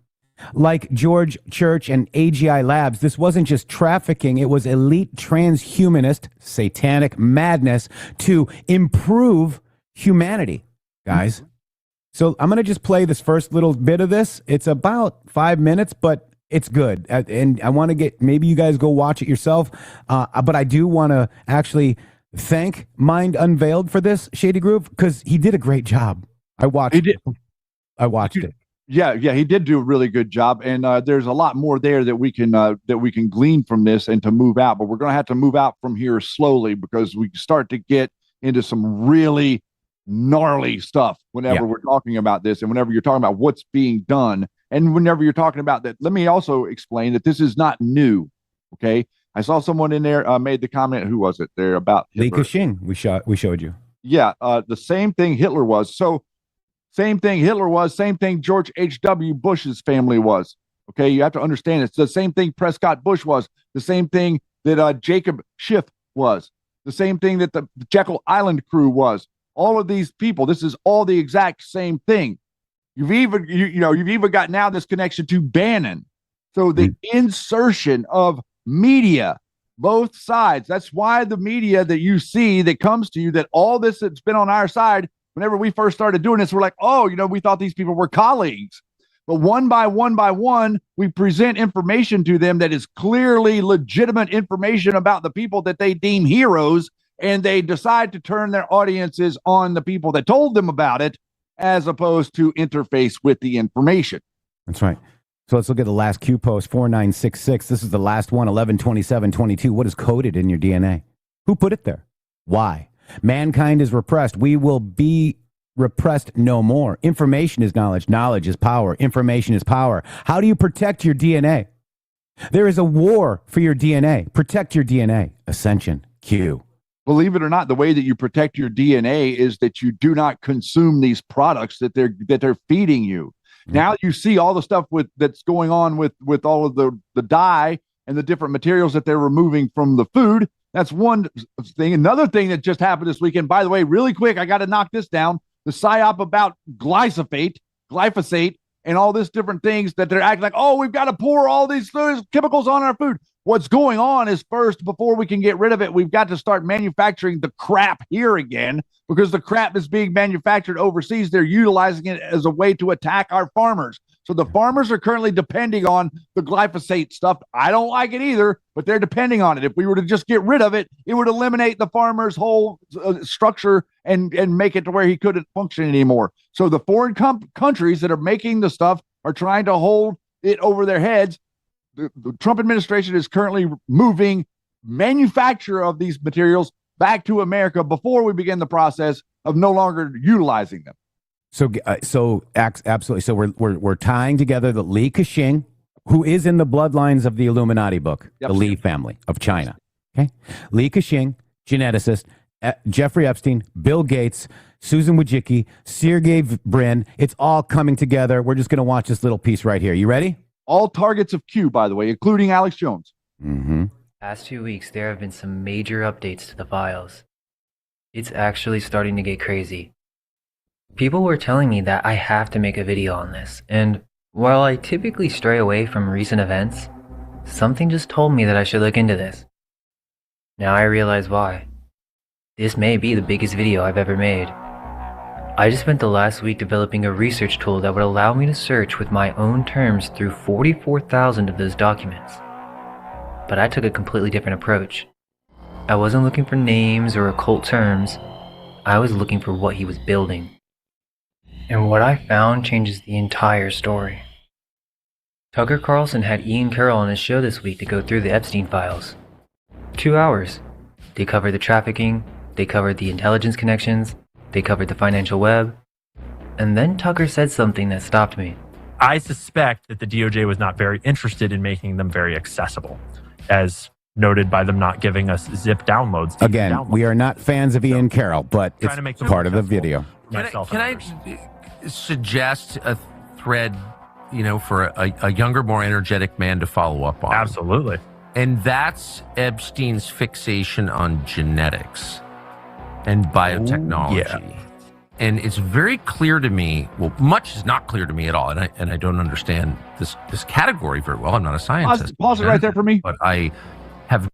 Like George Church and AGI Labs, this wasn't just trafficking, it was elite transhumanist, satanic madness to improve humanity, guys. So I'm going to just play this first little bit of this. It's about 5 minutes, but it's good. And I want to get, maybe you guys go watch it yourself. But I do want to actually thank Mind Unveiled for this, Shady Groove, because he did a great job. I watched it. Yeah, he did do a really good job, and there's a lot more there that we can glean from this and to move out. But we're going to have to move out from here slowly because we start to get into some really gnarly stuff whenever we're talking about this, and whenever you're talking about what's being done, and whenever you're talking about that. Let me also explain that this is not new. Okay, I saw someone in there made the comment. Who was it? There about Li Ka-shing. We showed you. Yeah, the same thing Hitler was. So. Same thing Hitler was, same thing George H.W. Bush's family was. Okay, you have to understand it's the same thing Prescott Bush was, the same thing that Jacob Schiff was, the same thing that the Jekyll Island crew was. All of these people, this is all the exact same thing. You've even got now this connection to Bannon. So the insertion of media, both sides. That's why the media that you see that comes to you, that all this that's been on our side. Whenever we first started doing this, we're like, oh, we thought these people were colleagues. But one by one, we present information to them that is clearly legitimate information about the people that they deem heroes, and they decide to turn their audiences on the people that told them about it, as opposed to interface with the information. That's right. So let's look at the last Q post, 4966. This is the last one, 11/27/22. What is coded in your DNA? Who put it there? Why? Mankind is repressed. We will be repressed no more. Information is knowledge. Knowledge is power. Information is power. How do you protect your DNA? There is a war for your DNA. Protect your DNA. Ascension. Q. Believe it or not, the way that you protect your DNA is that you do not consume these products that they're feeding you. Now you see all the stuff that's going on with all of the dye and the different materials that they're removing from the food. That's one thing. Another thing that just happened this weekend, by the way, really quick, I got to knock this down. The psyop about glyphosate, and all this different things that they're acting like, oh, we've got to pour all these chemicals on our food. What's going on is first, before we can get rid of it, we've got to start manufacturing the crap here again, because the crap is being manufactured overseas. They're utilizing it as a way to attack our farmers. So the farmers are currently depending on the glyphosate stuff. I don't like it either, but they're depending on it. If we were to just get rid of it, it would eliminate the farmer's whole structure and make it to where he couldn't function anymore. So the foreign countries that are making the stuff are trying to hold it over their heads. The Trump administration is currently moving manufacture of these materials back to America before we begin the process of no longer utilizing them. Absolutely. So we're tying together the Li Ka-shing, who is in the bloodlines of the Illuminati book, the Li family of China. Okay, Li Ka-shing, geneticist, Jeffrey Epstein, Bill Gates, Susan Wojcicki, Sergey Brin. It's all coming together. We're just going to watch this little piece right here. You ready? All targets of Q, by the way, including Alex Jones. Mm-hmm. Past 2 weeks, there have been some major updates to the files. It's actually starting to get crazy. People were telling me that I have to make a video on this, and while I typically stray away from recent events, something just told me that I should look into this. Now I realize why. This may be the biggest video I've ever made. I just spent the last week developing a research tool that would allow me to search with my own terms through 44,000 of those documents. But I took a completely different approach. I wasn't looking for names or occult terms. I was looking for what he was building. And what I found changes the entire story. Tucker Carlson had Ian Carroll on his show this week to go through the Epstein files. 2 hours. They covered the trafficking, they covered the intelligence connections, they covered the financial web, and then Tucker said something that stopped me. I suspect that the DOJ was not very interested in making them very accessible, as noted by them not giving us zip downloads. Again, we are not fans of Ian Carroll, but it's part of the video. Can I suggest a thread, for a younger, more energetic man to follow up on? Absolutely. And that's Epstein's fixation on genetics and biotechnology. Yeah. And it's very clear to me, well, much is not clear to me at all, and I don't understand this category very well. I'm not a scientist. Pause it right there for me. But I have...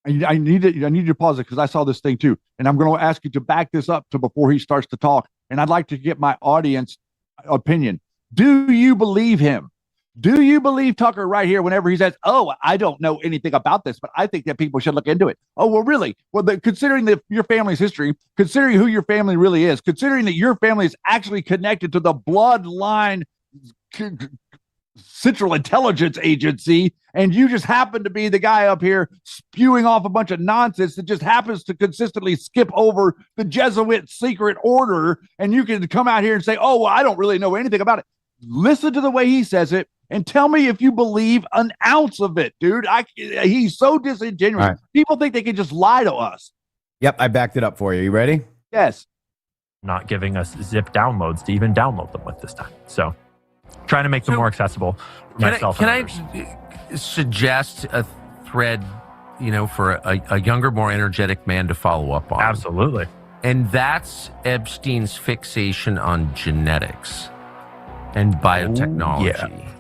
I need you to pause it because I saw this thing too. And I'm going to ask you to back this up to before he starts to talk. And I'd like to get my audience opinion. Do you believe him? Do you believe Tucker right here whenever he says, oh, I don't know anything about this, but I think that people should look into it? Oh, well, really? Well, considering your family's history, considering who your family really is, considering that your family is actually connected to the bloodline Central Intelligence Agency, and you just happen to be the guy up here spewing off a bunch of nonsense that just happens to consistently skip over the Jesuit secret order, and you can come out here and say, oh, well, I don't really know anything about it. Listen to the way he says it and tell me if you believe an ounce of it, dude. He's so disingenuous. Right. People think they can just lie to us. Yep, I backed it up for you. You ready? Yes. Not giving us zip downloads to even download them with this time. So trying to make them more accessible for myself. Can I suggest a thread, for a younger, more energetic man to follow up on? Absolutely. And that's Epstein's fixation on genetics and biotechnology. Yeah.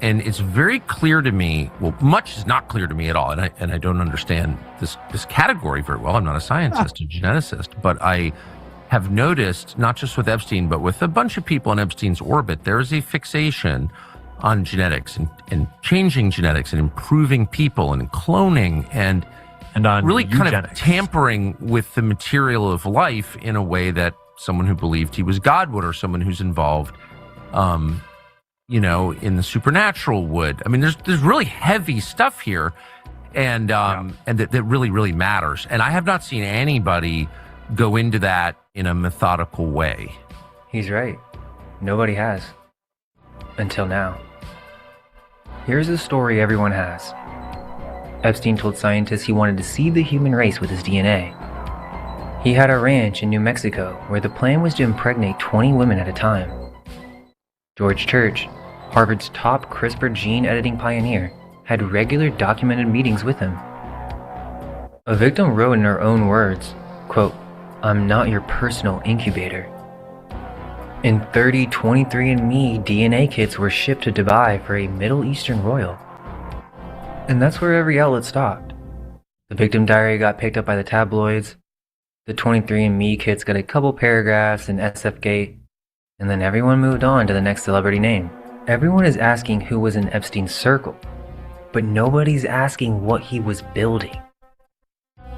And it's very clear to me, well, much is not clear to me at all, and I don't understand this category very well. I'm not a scientist, a geneticist, but I have noticed, not just with Epstein, but with a bunch of people in Epstein's orbit, there is a fixation on genetics and changing genetics and improving people and cloning and on really kind of tampering with the material of life in a way that someone who believed he was God would, or someone who's involved in the supernatural would. I mean, there's really heavy stuff here, and that really, really matters. And I have not seen anybody go into that in a methodical way. He's right. Nobody has. Until now. Here's a story everyone has. Epstein told scientists he wanted to seed the human race with his DNA. He had a ranch in New Mexico where the plan was to impregnate 20 women at a time. George Church, Harvard's top CRISPR gene editing pioneer, had regular documented meetings with him. A victim wrote in her own words, quote, "I'm not your personal incubator." In 30 23andMe DNA kits were shipped to Dubai for a Middle Eastern royal. And that's where every outlet stopped. The victim diary got picked up by the tabloids, the 23andMe kits got a couple paragraphs in SFgate, and then everyone moved on to the next celebrity name. Everyone is asking who was in Epstein's circle, but nobody's asking what he was building.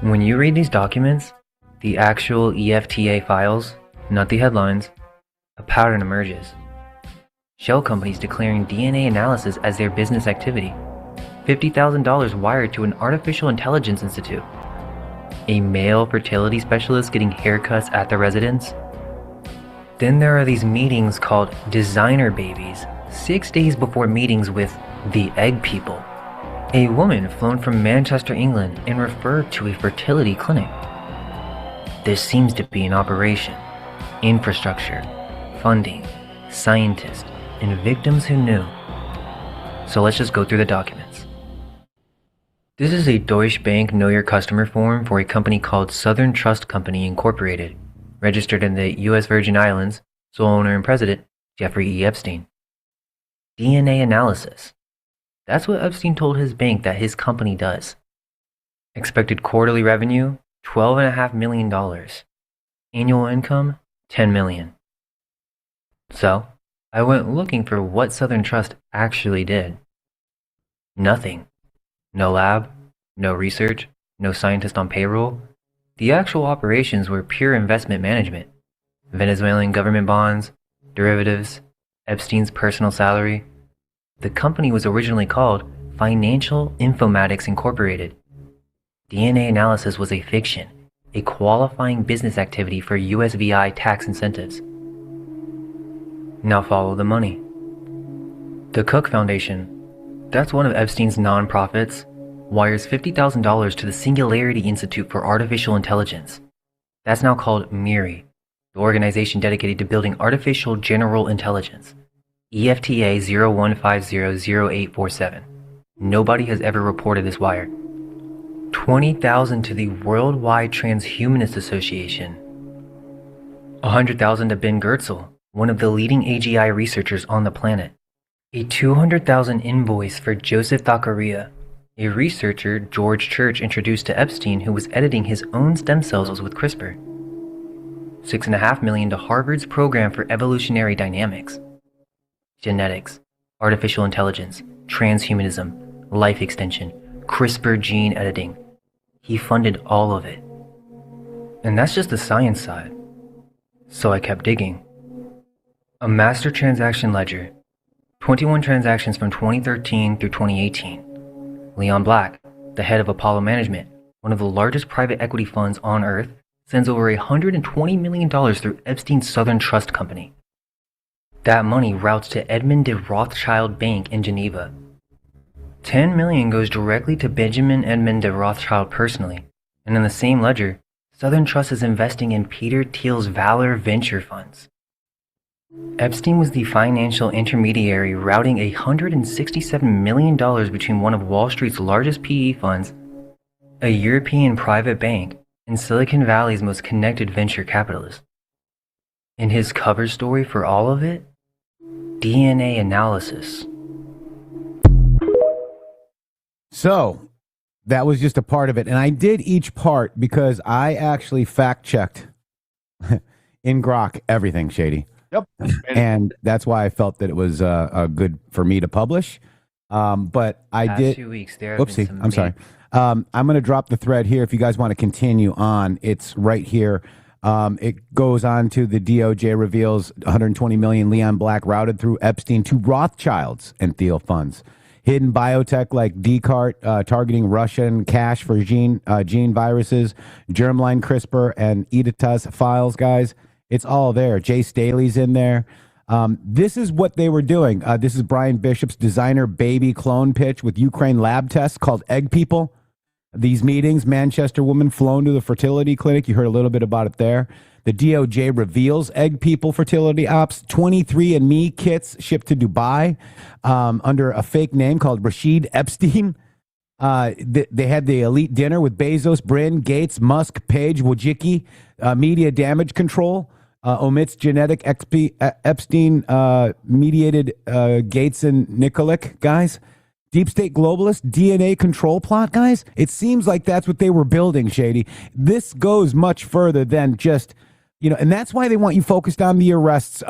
When you read these documents, the actual EFTA files, not the headlines, a pattern emerges. Shell companies declaring DNA analysis as their business activity. $50,000 wired to an artificial intelligence institute. a male fertility specialist getting haircuts at the residence. Then there are these meetings called designer babies, 6 days before meetings with the egg people. A woman flown from Manchester, England, and referred to a fertility clinic. This seems to be an operation. Infrastructure, funding, scientists, and victims who knew. So let's just go through the documents. This is a Deutsche Bank Know Your Customer form for a company called Southern Trust Company Incorporated, registered in the U.S. Virgin Islands, sole owner and president, Jeffrey E. Epstein. DNA analysis. That's what Epstein told his bank that his company does. Expected quarterly revenue, $12.5 million. Annual income, $10 million. So, I went looking for what Southern Trust actually did. Nothing. No lab, no research, no scientist on payroll. The actual operations were pure investment management. Venezuelan government bonds, derivatives, Epstein's personal salary. The company was originally called Financial Informatics Incorporated. DNA analysis was a fiction, a qualifying business activity for USVI tax incentives. Now follow the money. The Cook Foundation, that's one of Epstein's nonprofits, wires $50,000 to the Singularity Institute for Artificial Intelligence. That's now called MIRI, the organization dedicated to building artificial general intelligence. EFTA 01500847. Nobody has ever reported this wire. $20,000 to the Worldwide Transhumanist Association. $100,000 to Ben Goertzel, one of the leading AGI researchers on the planet. A $200,000 invoice for Joseph Thackeray, a researcher George Church introduced to Epstein who was editing his own stem cells with CRISPR. $6.5 million to Harvard's program for evolutionary dynamics. Genetics, artificial intelligence, transhumanism, life extension, CRISPR gene editing. He funded all of it. And that's just the science side. So I kept digging. A master transaction ledger. 21 transactions from 2013 through 2018. Leon Black, the head of Apollo Management, one of the largest private equity funds on Earth, sends over $120 million through Epstein's Southern Trust Company. That money routes to Edmond de Rothschild Bank in Geneva. $10 million goes directly to Benjamin Edmond de Rothschild personally, and in the same ledger, Southern Trust is investing in Peter Thiel's Valor Venture Funds. Epstein was the financial intermediary routing $167 million between one of Wall Street's largest PE funds, a European private bank, and Silicon Valley's most connected venture capitalist. And his cover story for all of it? DNA analysis. So, that was just a part of it. And I did each part because I actually fact-checked in Grok everything, Shady. Yep. And that's why I felt that it was good for me to publish. But I Past did. 2 weeks, there have been Oopsie, some I'm sorry. I'm going to drop the thread here. If you guys want to continue on, it's right here. It goes on to the DOJ reveals 120 million Leon Black routed through Epstein to Rothschilds and Thiel funds. Hidden biotech like Descartes targeting Russian cache for gene viruses, germline CRISPR, and Editas files, guys. It's all there. Jay Staley's in there. This is what they were doing. This is Brian Bishop's designer baby clone pitch with Ukraine lab tests called Egg People. These meetings, Manchester woman flown to the fertility clinic. You heard a little bit about it there. The DOJ reveals Egg People fertility ops. 23andMe kits shipped to Dubai under a fake name called Rashid Epstein. They had the elite dinner with Bezos, Brin, Gates, Musk, Page, Wojcicki. Media damage control omits genetic Epstein mediated Gates and Nikolic, guys. Deep state globalist DNA control plot, guys. It seems like that's what they were building, Shady. This goes much further than just, and that's why they want you focused on the arrests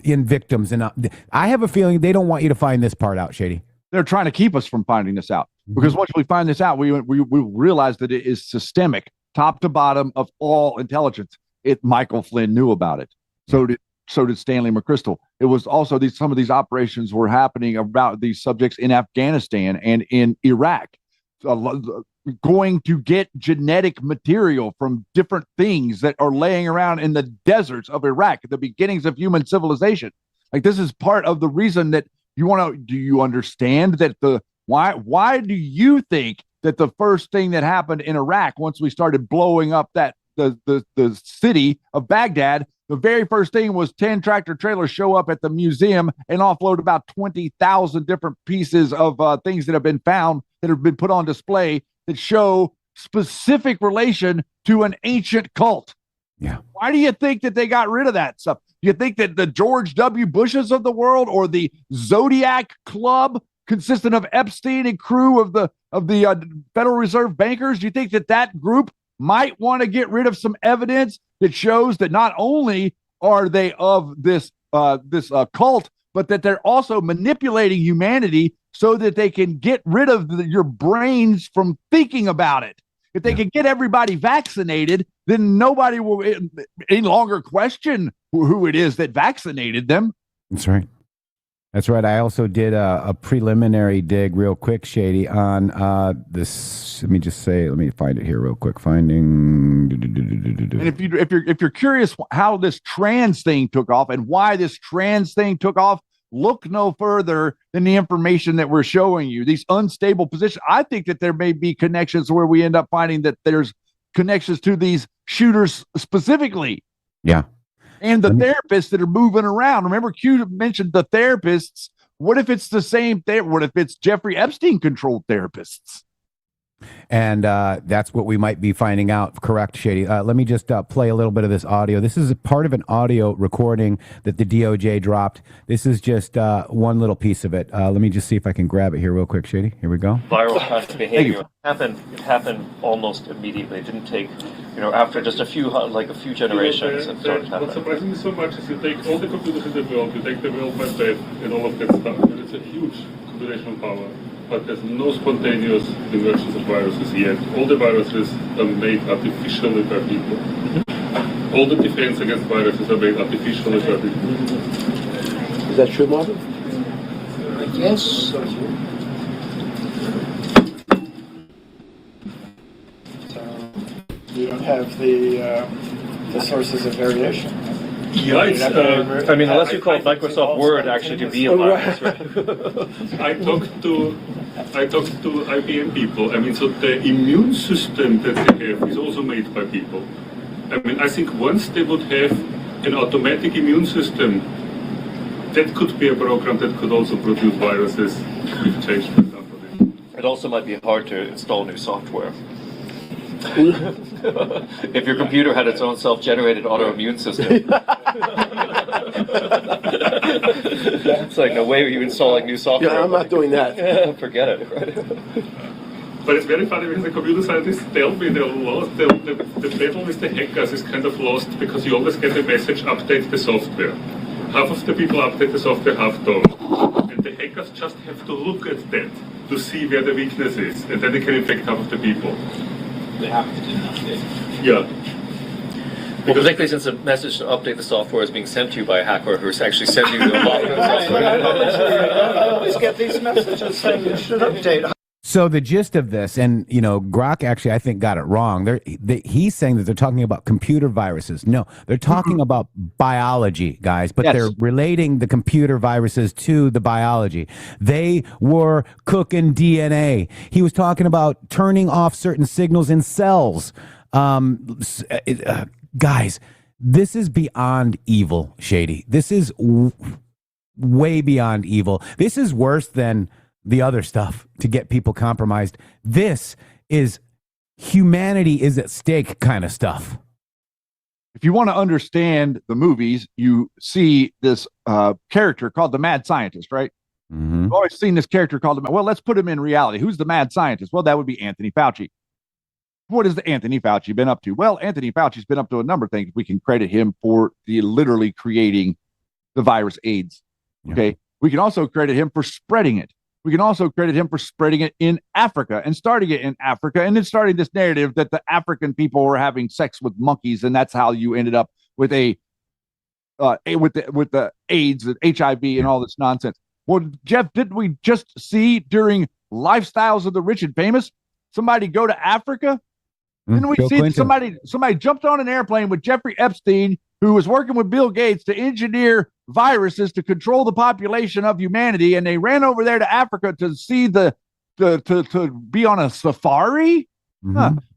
in victims. And I have a feeling they don't want you to find this part out, Shady. They're trying to keep us from finding this out, because once we find this out, we realize that it is systemic, top to bottom of all intelligence. Michael Flynn knew about it. So did Stanley McChrystal. It was also some of these operations were happening about these subjects in Afghanistan and in Iraq. going to get genetic material from different things that are laying around in the deserts of Iraq at the beginnings of human civilization. Like, this is part of the reason that you want to, do you understand that why do you think that the first thing that happened in Iraq, once we started blowing up the city of Baghdad, the very first thing was 10 tractor trailers show up at the museum and offload about 20,000 different pieces of things that have been found that have been put on display that show specific relation to an ancient cult. Yeah. Why do you think that they got rid of that stuff? Do you think that the George W. Bushes of the world, or the Zodiac Club consisting of Epstein and crew of the Federal Reserve bankers, do you think that group might want to get rid of some evidence that shows that not only are they of this cult, but that they're also manipulating humanity so that they can get rid of your brains from thinking about it? If they can get everybody vaccinated, then nobody will any longer question who it is that vaccinated them. That's right. That's right. I also did a preliminary dig real quick, Shady, on this. Let me find it here real quick. Finding. And if you're curious how this trans thing took off and why this trans thing took off, look no further than the information that we're showing you. These unstable positions. I think that there may be connections where we end up finding that there's connections to these shooters specifically. Yeah. And the therapists that are moving around. Remember, Q mentioned the therapists. What if it's the same thing? What if it's Jeffrey Epstein controlled therapists? And that's what we might be finding out. Correct, Shady. Let me just play a little bit of this audio. This is a part of an audio recording that the DOJ dropped. This is just one little piece of it. Let me just see if I can grab it here real quick, Shady. Here we go. Viral kind of behavior it happened almost immediately. It didn't take, after just a few generations. What surprises me so much is you take all the computers in the world, you take the World Wide Web and all of that stuff, and it's a huge computational power. But there's no spontaneous emergence of viruses yet. All the viruses are made artificially by people. All the defense against viruses are made artificially by people. Is that true, Marvin? Yes. You don't have the sources of variation. Yeah, unless you call Microsoft Word actually to be a virus, right? I talked to IBM people. So the immune system that they have is also made by people. I think once they would have an automatic immune system, that could be a program that could also produce viruses if changed for somebody. It also might be hard to install new software. If your computer had its own self-generated autoimmune system. It's like, no way are you installing new software. Yeah, I'm not doing that. Forget it. Right? But it's very funny because the computer scientists tell me they're lost. The battle with the hackers is kind of lost because you always get a message, update the software. Half of the people update the software, half don't. And the hackers just have to look at that to see where the weakness is. And then they can infect half of the people. They have to do an update. Yeah. Well, particularly since the message to update the software is being sent to you by a hacker who's actually sending you a lot of software. I always get these messages saying you should update. So the gist of this, and Grok actually I think got it wrong. He's saying that they're talking about computer viruses. No, they're talking about biology, guys. But they're relating the computer viruses to the biology. They were cooking DNA. He was talking about turning off certain signals in cells. Guys, this is beyond evil, Shady. This is way beyond evil. This is worse than the other stuff to get people compromised. This is humanity is at stake kind of stuff. If you want to understand the movies, you see this character called the mad scientist, right? Mm-hmm. You've always seen this character called well, let's put him in reality. Who's the mad scientist? Well, that would be Anthony Fauci. What has Anthony Fauci been up to? Well, Anthony Fauci's been up to a number of things. We can credit him for literally creating the virus AIDS. Okay. Yeah. We can also credit him for spreading it. We can also credit him for spreading it in Africa and starting it in Africa and then starting this narrative that the African people were having sex with monkeys, and that's how you ended up with with the AIDS and HIV and all this nonsense. Well, Jeff, didn't we just see during Lifestyles of the Rich and Famous somebody go to Africa? Didn't we Bill see Clinton. somebody jumped on an airplane with Jeffrey Epstein, who was working with Bill Gates to engineer viruses to control the population of humanity, and they ran over there to Africa to see to be on a safari?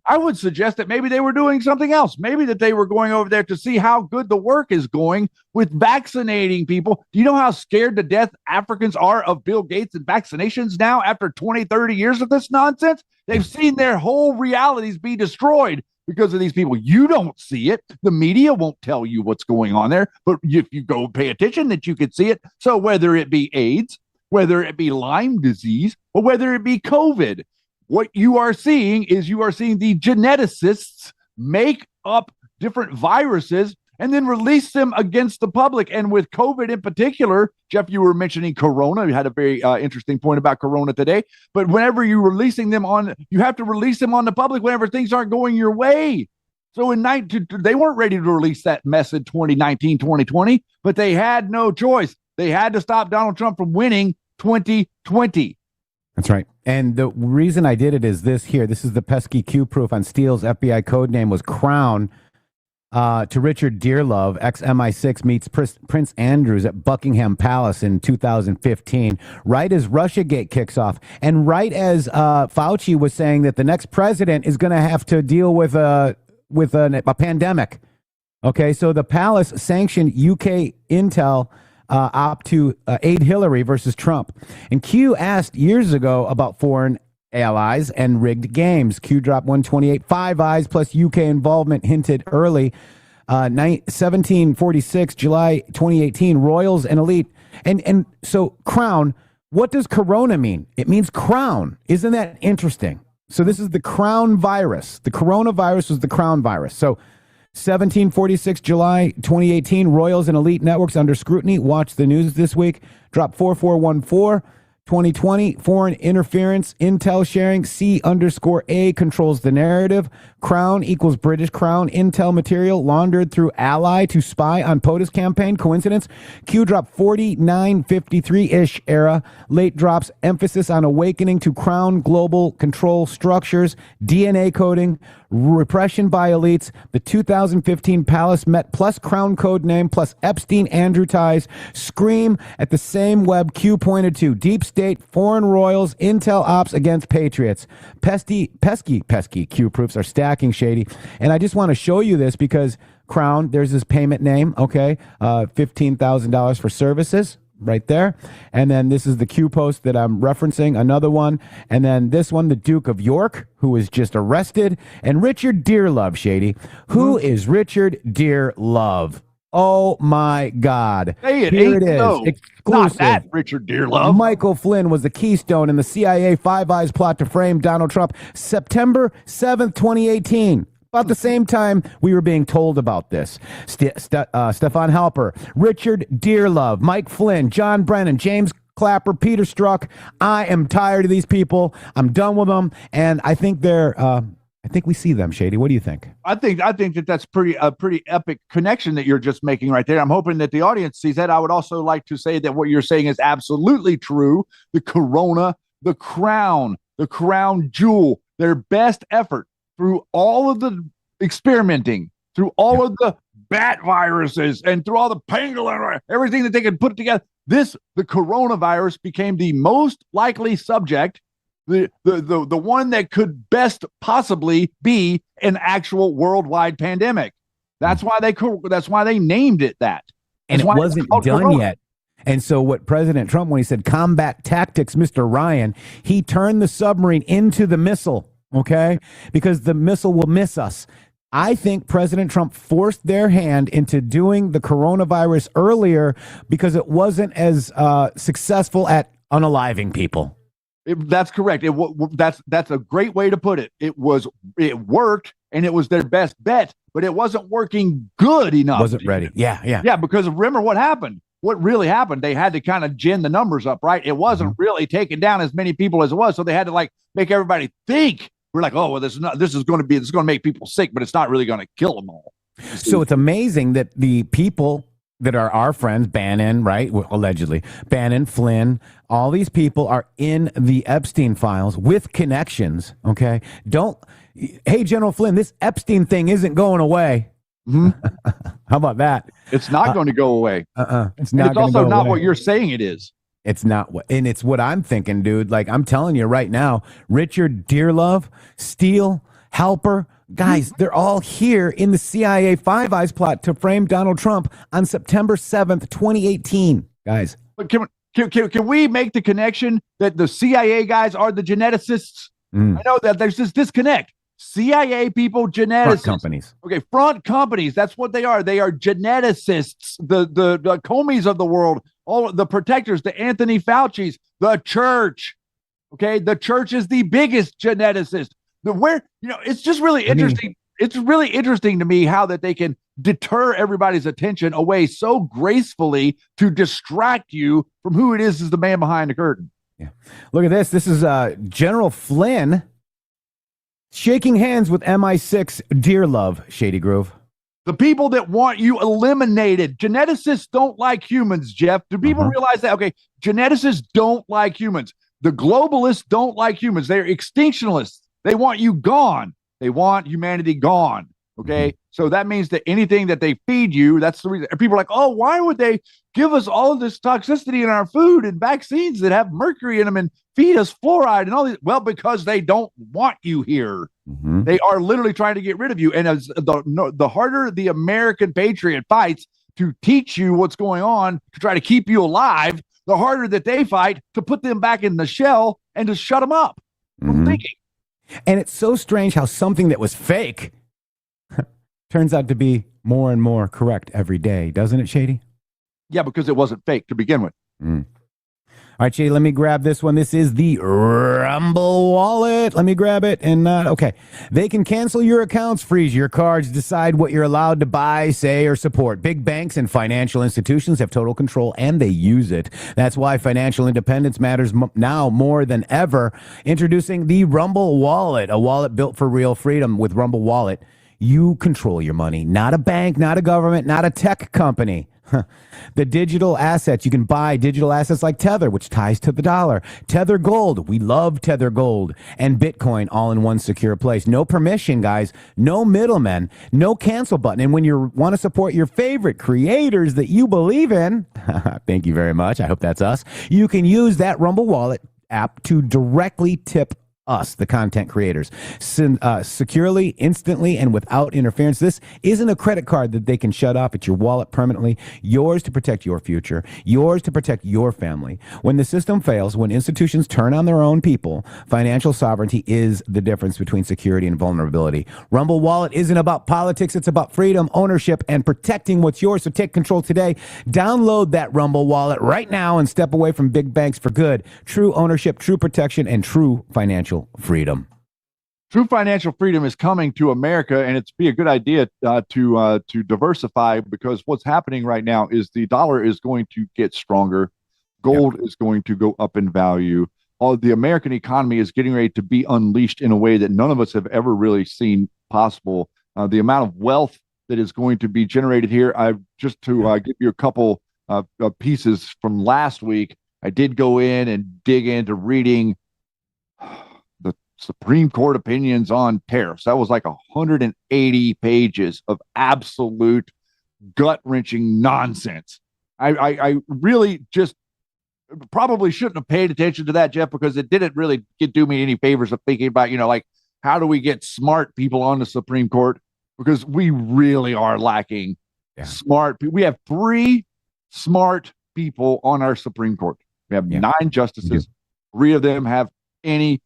I would suggest that maybe they were doing something else. Maybe that they were going over there to see how good the work is going with vaccinating people. Do you know how scared to death Africans are of Bill Gates and vaccinations now after 20, 30 years of this nonsense? They've seen their whole realities be destroyed because of these people. You don't see it. The media won't tell you what's going on there. But if you go pay attention, that you can see it. So whether it be AIDS, whether it be Lyme disease, or whether it be COVID, what you are seeing is the geneticists make up different viruses and then release them against the public. And with COVID in particular, Jeff, you were mentioning Corona. You had a very interesting point about Corona today. But whenever you're releasing them you have to release them on the public whenever things aren't going your way. So they weren't ready to release that mess in 2019, 2020, but they had no choice. They had to stop Donald Trump from winning 2020. That's right. And the reason I did it is this here. This is the pesky Q proof on Steele's FBI code name was Crown. To Richard Dearlove, ex-MI6 meets Prince Andrews at Buckingham Palace in 2015, right as Russiagate kicks off, and right as Fauci was saying that the next president is going to have to deal with a pandemic. Okay, so the palace sanctioned UK intel opt to aid Hillary versus Trump. And Q asked years ago about foreign allies and rigged games. Q dropped 128, Five Eyes plus UK involvement hinted early. 1746, July 2018, Royals and Elite. And so Crown, what does Corona mean? It means crown. Isn't that interesting? So this is the crown virus. The coronavirus was the crown virus. So 1746, July 2018, Royals and Elite networks under scrutiny. Watch the news this week. Drop 4414. 2020, foreign interference, intel sharing, C_A controls the narrative. Crown equals British Crown, intel material laundered through ally to spy on POTUS campaign. Coincidence? Q drop 4953-ish era. Late drops emphasis on awakening to Crown global control structures, DNA coding, repression by elites. The 2015 Palace Met plus Crown code name plus Epstein Andrew ties scream at the same web Q pointed to. Deep state, foreign royals, intel ops against patriots. Pesky Q proofs are stacking, Shady. And I just want to show you this because Crown, there's this payment name, okay? $15,000 for services. Right there. And then this is the Q post that I'm referencing, another one. And then this one, the Duke of York, who was just arrested. And Richard Dearlove, Shady. Who is Richard Dearlove? Oh my God. Hey, Here it is. No, Exclusive. not that Richard Dearlove. Michael Flynn was the keystone in the CIA Five Eyes plot to frame Donald Trump. September 7th, 2018. About the same time we were being told about this. Stefan Halper, Richard Dearlove, Mike Flynn, John Brennan, James Clapper, Peter Strzok. I am tired of these people. I'm done with them, and I think I think we see them, Shady. What do you think? I think that's a pretty epic connection that you're just making right there. I'm hoping that the audience sees that. I would also like to say that what you're saying is absolutely true. The Corona, the Crown jewel, their best effort through all of the experimenting, through all of the bat viruses, and through all the pangolin, everything that they could put together, the coronavirus became the most likely subject, the one that could best possibly be an actual worldwide pandemic. That's why they named it that. And it wasn't done yet. And so what President Trump, when he said combat tactics, Mr. Ryan, he turned the submarine into the missile. Okay, because the missile will miss us. I think President Trump forced their hand into doing the coronavirus earlier because it wasn't as successful at unaliving people. That's correct. That's a great way to put it. It worked, and it was their best bet, but it wasn't working good enough. Wasn't ready. Yeah. Because remember what happened. What really happened? They had to kind of gin the numbers up, right? It wasn't really taking down as many people as it was, so they had to make everybody think. We're like, oh well, this is going to make people sick, but it's not really going to kill them all. So it's amazing that the people that are our friends, Bannon, right? Well, allegedly. Bannon, Flynn, all these people are in the Epstein files with connections, okay? Hey, General Flynn, this Epstein thing isn't going away. How about that? It's not going to go away. It's not. It's also not what you're saying it is. It's not what, and it's what I'm thinking, dude. Like I'm telling you right now, Richard Dearlove, Steele, Halper, guys, they're all here in the CIA Five Eyes plot to frame Donald Trump on September 7th, 2018. Guys, but can we make the connection that the CIA guys are the geneticists? I know that there's this disconnect. CIA people, geneticists. Front companies. Okay, front companies. That's what they are. They are geneticists. The Comeys of the world, all the protectors, the Anthony Fauci's, the church. Okay, the church is the biggest geneticist. It's just really interesting. It's really interesting to me how that they can deter everybody's attention away so gracefully to distract you from who it is the man behind the curtain. Yeah. Look at this. This is General Flynn shaking hands with MI6 Dearlove, Shady Grove. The people that want you eliminated. Geneticists don't like humans, Jeff. Do people realize that? Okay, geneticists don't like humans. The globalists don't like humans. They're extinctionists. They want you gone. They want humanity gone. Okay, so that means that anything that they feed you, that's the reason. People are like, oh, why would they give us all of this toxicity in our food and vaccines that have mercury in them and feed us fluoride and all these? Well, because they don't want you here. They are literally trying to get rid of you. And as the harder the American patriot fights to teach you what's going on, to try to keep you alive, the harder that they fight to put them back in the shell and to shut them up from thinking. And it's so strange how something that was fake turns out to be more and more correct every day, doesn't it, Shady? Yeah, because it wasn't fake to begin with. All right, Shady, let me grab this one. This is the Rumble wallet. Let me grab it. And okay, they can cancel your accounts, freeze your cards, decide what you're allowed to buy, say, or support. Big banks and financial institutions have total control, and they use it. That's why financial independence matters now more than ever. Introducing the Rumble wallet, a wallet built for real freedom. With Rumble wallet, you control your money, not a bank, not a government, not a tech company. The digital assets, you can buy digital assets like Tether, which ties to the dollar. Tether Gold, we love Tether Gold. And Bitcoin, all in one secure place. No permission, guys. No middlemen. No cancel button. And when you want to support your favorite creators that you believe in, thank you very much. I hope that's us. You can use that Rumble Wallet app to directly tip us, the content creators, securely, instantly, and without interference. This isn't a credit card that they can shut off. It's your wallet permanently, yours to protect your future, yours to protect your family. When the system fails, when institutions turn on their own people, financial sovereignty is the difference between security and vulnerability. Rumble Wallet isn't about politics. It's about freedom, ownership, and protecting what's yours. So take control today. Download that Rumble Wallet right now and step away from big banks for good. True ownership, true protection, and true financial freedom. True financial freedom is coming to America, and it's be a good idea to diversify, because what's happening right now is the dollar is going to get stronger. Gold is going to go up in value. All the American economy is getting ready to be unleashed in a way that none of us have ever really seen possible. The amount of wealth that is going to be generated here. Just to give you a couple pieces from last week, I did go in and dig into reading the Supreme Court opinions on tariffs. That was like 180 pages of absolute gut-wrenching nonsense. I really just probably shouldn't have paid attention to that, Jeff, because it didn't really do me any favors of thinking about, like, how do we get smart people on the Supreme Court? Because we really are lacking smart people. We have 3 smart people on our Supreme Court. We have 9 justices. 3 of them have any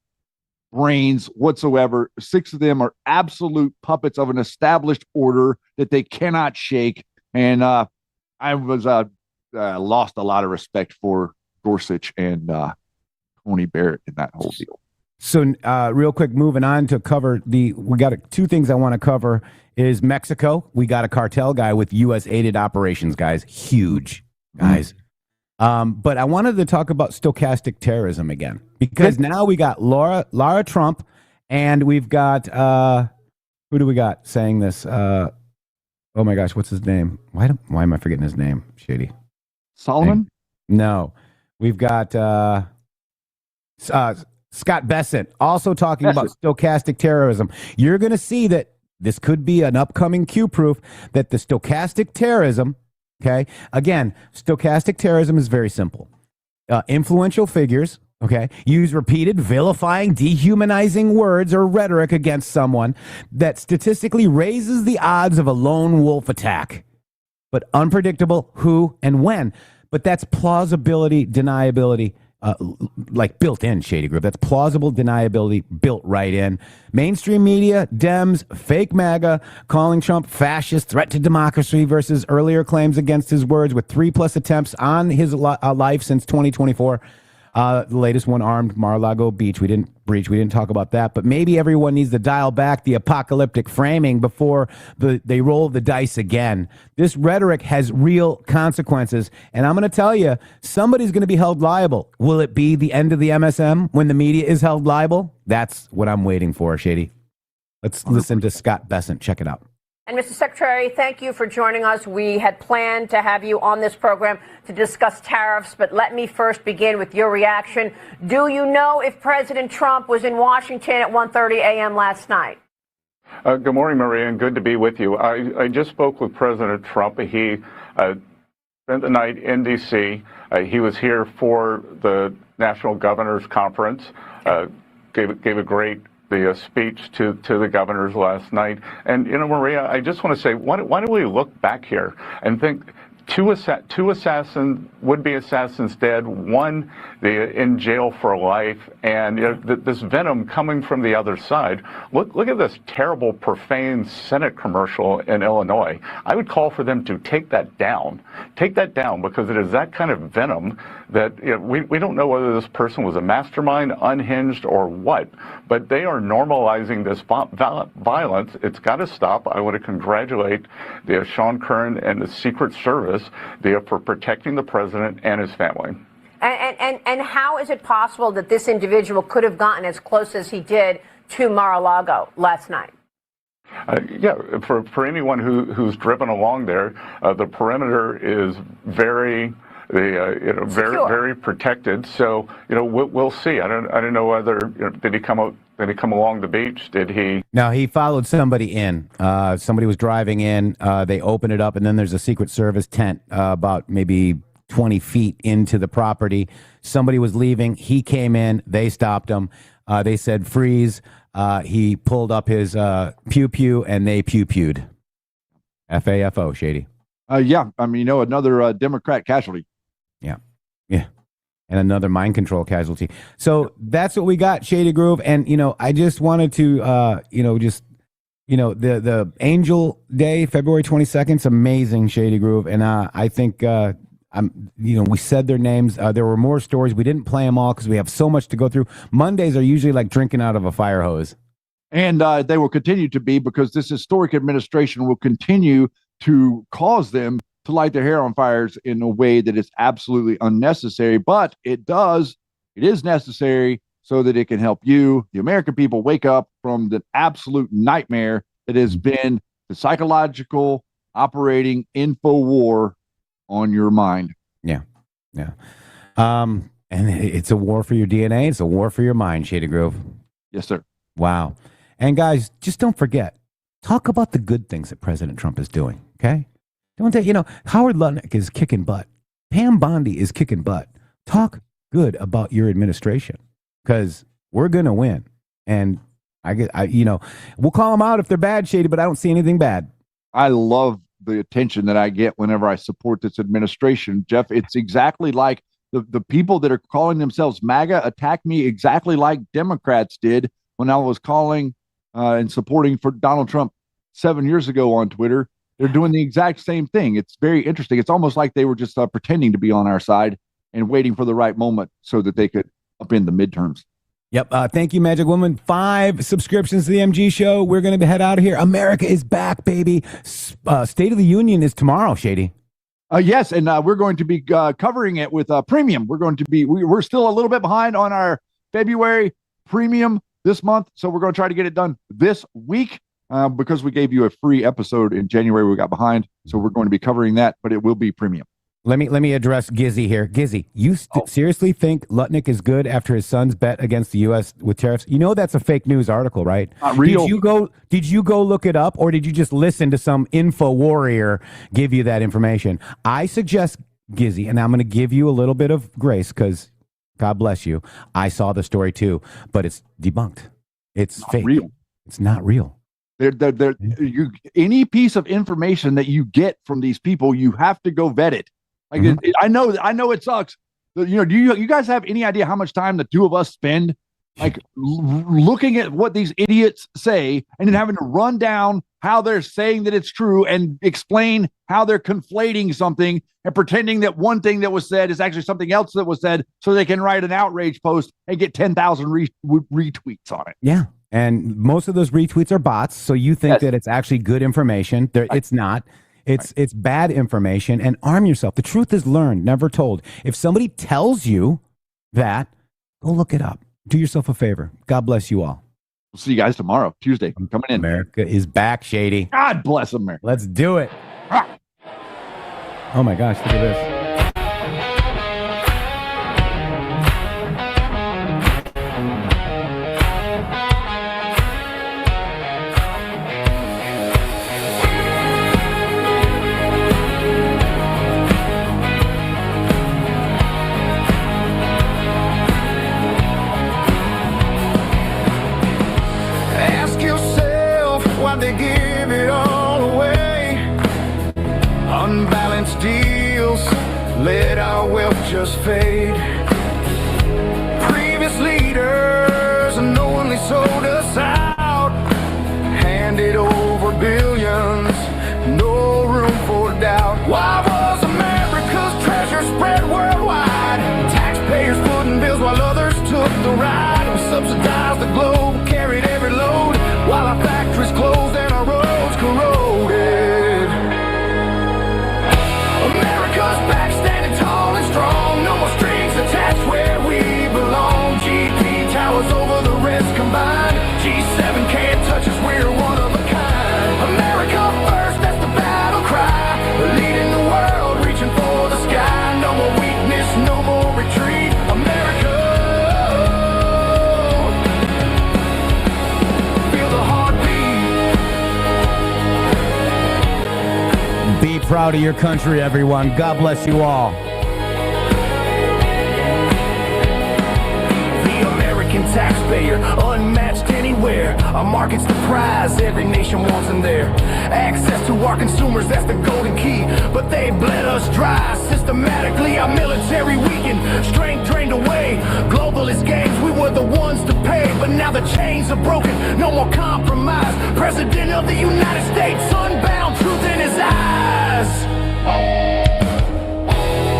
brains whatsoever. 6 of them are absolute puppets of an established order that they cannot shake. And I was lost a lot of respect for Gorsuch and Tony Barrett in that whole deal. So real quick, moving on to cover we got 2 things I want to cover is Mexico. We got a cartel guy with U.S. aided operations, guys. Huge, guys. But I wanted to talk about stochastic terrorism again, because now we got Lara Trump, and we've got who do we got saying this? Oh my gosh, what's his name? Why am I forgetting his name? Shady. Solomon? No. We've got Scott Bessent also talking about stochastic terrorism. You're going to see that this could be an upcoming Q proof that the stochastic terrorism, okay? Again, stochastic terrorism is very simple. Influential figures, okay, use repeated vilifying, dehumanizing words or rhetoric against someone that statistically raises the odds of a lone wolf attack, but unpredictable who and when. But that's plausibility, deniability, like built in, Shady Group. That's plausible deniability built right in. Mainstream media, Dems, fake MAGA, calling Trump fascist, threat to democracy versus earlier claims against his words with 3+ attempts on his life since 2024. The latest one, armed Mar-a-Lago Beach. We didn't talk about that, but maybe everyone needs to dial back the apocalyptic framing before they roll the dice again. This rhetoric has real consequences, and I'm going to tell you, somebody's going to be held liable. Will it be the end of the MSM when the media is held liable? That's what I'm waiting for, Shady. Let's listen to Scott Bessent. Check it out. And Mr. Secretary, thank you for joining us. We had planned to have you on this program to discuss tariffs, but let me first begin with your reaction. Do you know if President Trump was in Washington at 1:30 a.m. last night? Good morning, Maria, and good to be with you. I just spoke with President Trump. He spent the night in D.C. He was here for the National Governors Conference, gave a great speech to the governors last night. And, Maria, I just want to say, why don't we look back here and think two would-be assassins dead, one in jail for life, and this venom coming from the other side. Look at this terrible, profane Senate commercial in Illinois. I would call for them to take that down. Take that down, because it is that kind of venom that we don't know whether this person was a mastermind, unhinged, or what, but they are normalizing this violence. It's got to stop. I want to congratulate Sean Curran and the Secret Service for protecting the president and his family. And how is it possible that this individual could have gotten as close as he did to Mar-a-Lago last night? For anyone who's driven along there, the perimeter is very very protected. So we'll see. I don't know whether did he come along the beach? Did he? No, he followed somebody in. Somebody was driving in. They open it up, and then there's a Secret Service tent about maybe 20 feet into the property. Somebody was leaving. He came in. They stopped him. They said, freeze. He pulled up his pew-pew, and they pew-pewed. F-A-F-O, Shady. Another Democrat casualty. Yeah. And another mind control casualty. So that's what we got, Shady Groove. And, I just wanted to, the Angel Day, February 22nd, it's amazing, Shady Groove. And I think, we said their names. There were more stories. We didn't play them all because we have so much to go through. Mondays are usually like drinking out of a fire hose. And they will continue to be, because this historic administration will continue to cause them to light their hair on fires in a way that is absolutely unnecessary. But it is necessary so that it can help you, the American people, wake up from the absolute nightmare that has been the psychological operating info war on your mind. Yeah. And it's a war for your DNA. It's a war for your mind, Shady Grove. Yes, sir. Wow. And guys, just don't forget, talk about the good things that President Trump is doing, okay? Don't say, Howard Lutnick is kicking butt. Pam Bondi is kicking butt. Talk good about your administration, because we're going to win. And we'll call them out if they're bad, Shady, but I don't see anything bad. I love the attention that I get whenever I support this administration, Jeff. It's exactly like the people that are calling themselves MAGA attack me exactly like Democrats did when I was calling and supporting for Donald Trump 7 years ago on Twitter. They're doing the exact same thing. It's very interesting. It's almost like they were just pretending to be on our side and waiting for the right moment so that they could upend the midterms. Yep. Thank you, Magic Woman. 5 subscriptions to the MG Show. We're going to head out of here. America is back, baby. State of the Union is tomorrow, Shady. Yes, and we're going to be covering it with premium. We're still a little bit behind on our February premium this month, so we're going to try to get it done this week. because we gave you a free episode in January. We got behind, so we're going to be covering that, but it will be premium. Let me address Gizzy here. Gizzy, you seriously think Lutnick is good after his son's bet against the U.S. with tariffs? You know that's a fake news article, right? Not real. Did you go look it up, or did you just listen to some info warrior give you that information? I suggest, Gizzy, and I'm going to give you a little bit of grace because God bless you. I saw the story too, but it's debunked. It's not fake. Real. It's not real. Any piece of information that you get from these people, you have to go vet it. Like I know it sucks. Do you guys have any idea how much time the two of us spend like looking at what these idiots say and then having to run down how they're saying that it's true and explain how they're conflating something and pretending that one thing that was said is actually something else that was said so they can write an outrage post and get 10,000 retweets on it. Yeah. And most of those retweets are bots. So you think that it's actually good information. It's not. It's bad information, and arm yourself. The truth is learned, never told. If somebody tells you that, go look it up. Do yourself a favor. God bless you all. We'll see you guys tomorrow, Tuesday. I'm coming in. America is back, Shady. God bless America. Let's do it. Oh my gosh, look at this. They give it all away. Unbalanced deals let our wealth just fade. Previous leaders unknowingly sold us out, handed over billions, no room for doubt. Why was America's treasure spread worldwide? Taxpayers footing bills while others took the ride. We subsidized the globe, carried every load, while our factories closed and our roads corroded. America's back, standing tall and strong. No more strings attached where we belong. GP towers over the rest combined. G7 can't touch us, we're one of a kind. America first, that's the battle cry. We're leading the world, reaching for the sky. No more weakness, no more retreat. America. Be proud of your country, everyone. God bless you all. The American taxpayer, unmatched anywhere. Our market's the prize, every nation wants them there. Access to our consumers, that's the golden key. But they bled us dry systematically. Our military weakened, strength drained away. Globalist games, we were the ones to pay. But now the chains are broken, no more compromise. President of the United States, unbound, truth in his eyes.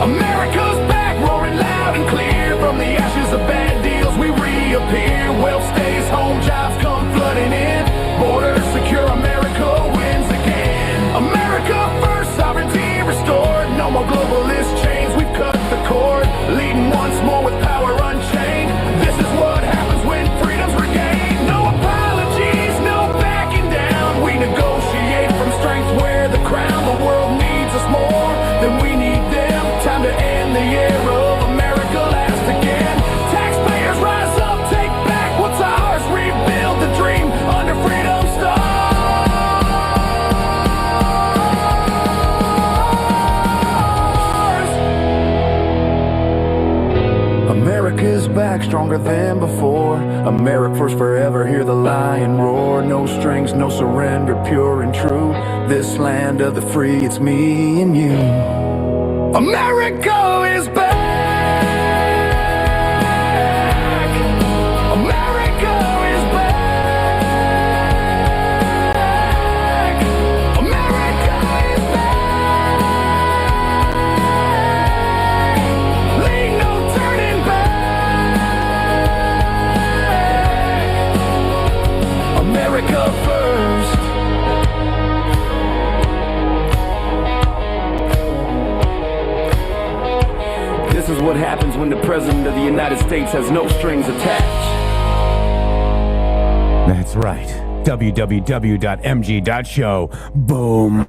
America's back, roaring loud and clear. From the ashes of bad deals, we reappear. Wealth stays home, jobs come flooding in. Borders secure, America wins again. America first, sovereignty restored. No more globalist chains, we've cut the cord. Leading once more with power unchained. This is what happens when freedom's regained. No apologies, no backing down. We negotiate from strength where the crown. The world needs us more than we need them. Time to end the era of America last again. Taxpayers rise up, take back what's ours. Rebuild the dream under freedom stars. America's back, stronger than before. America first forever, hear the lion roar. No strings, no surrender, pure and true. This land of the free, it's me and you. America is back. America is back. America is back. Leave no turning back. America first. This is what happens when the President of the United States has no strings attached. That's right. www.mg.show. Boom.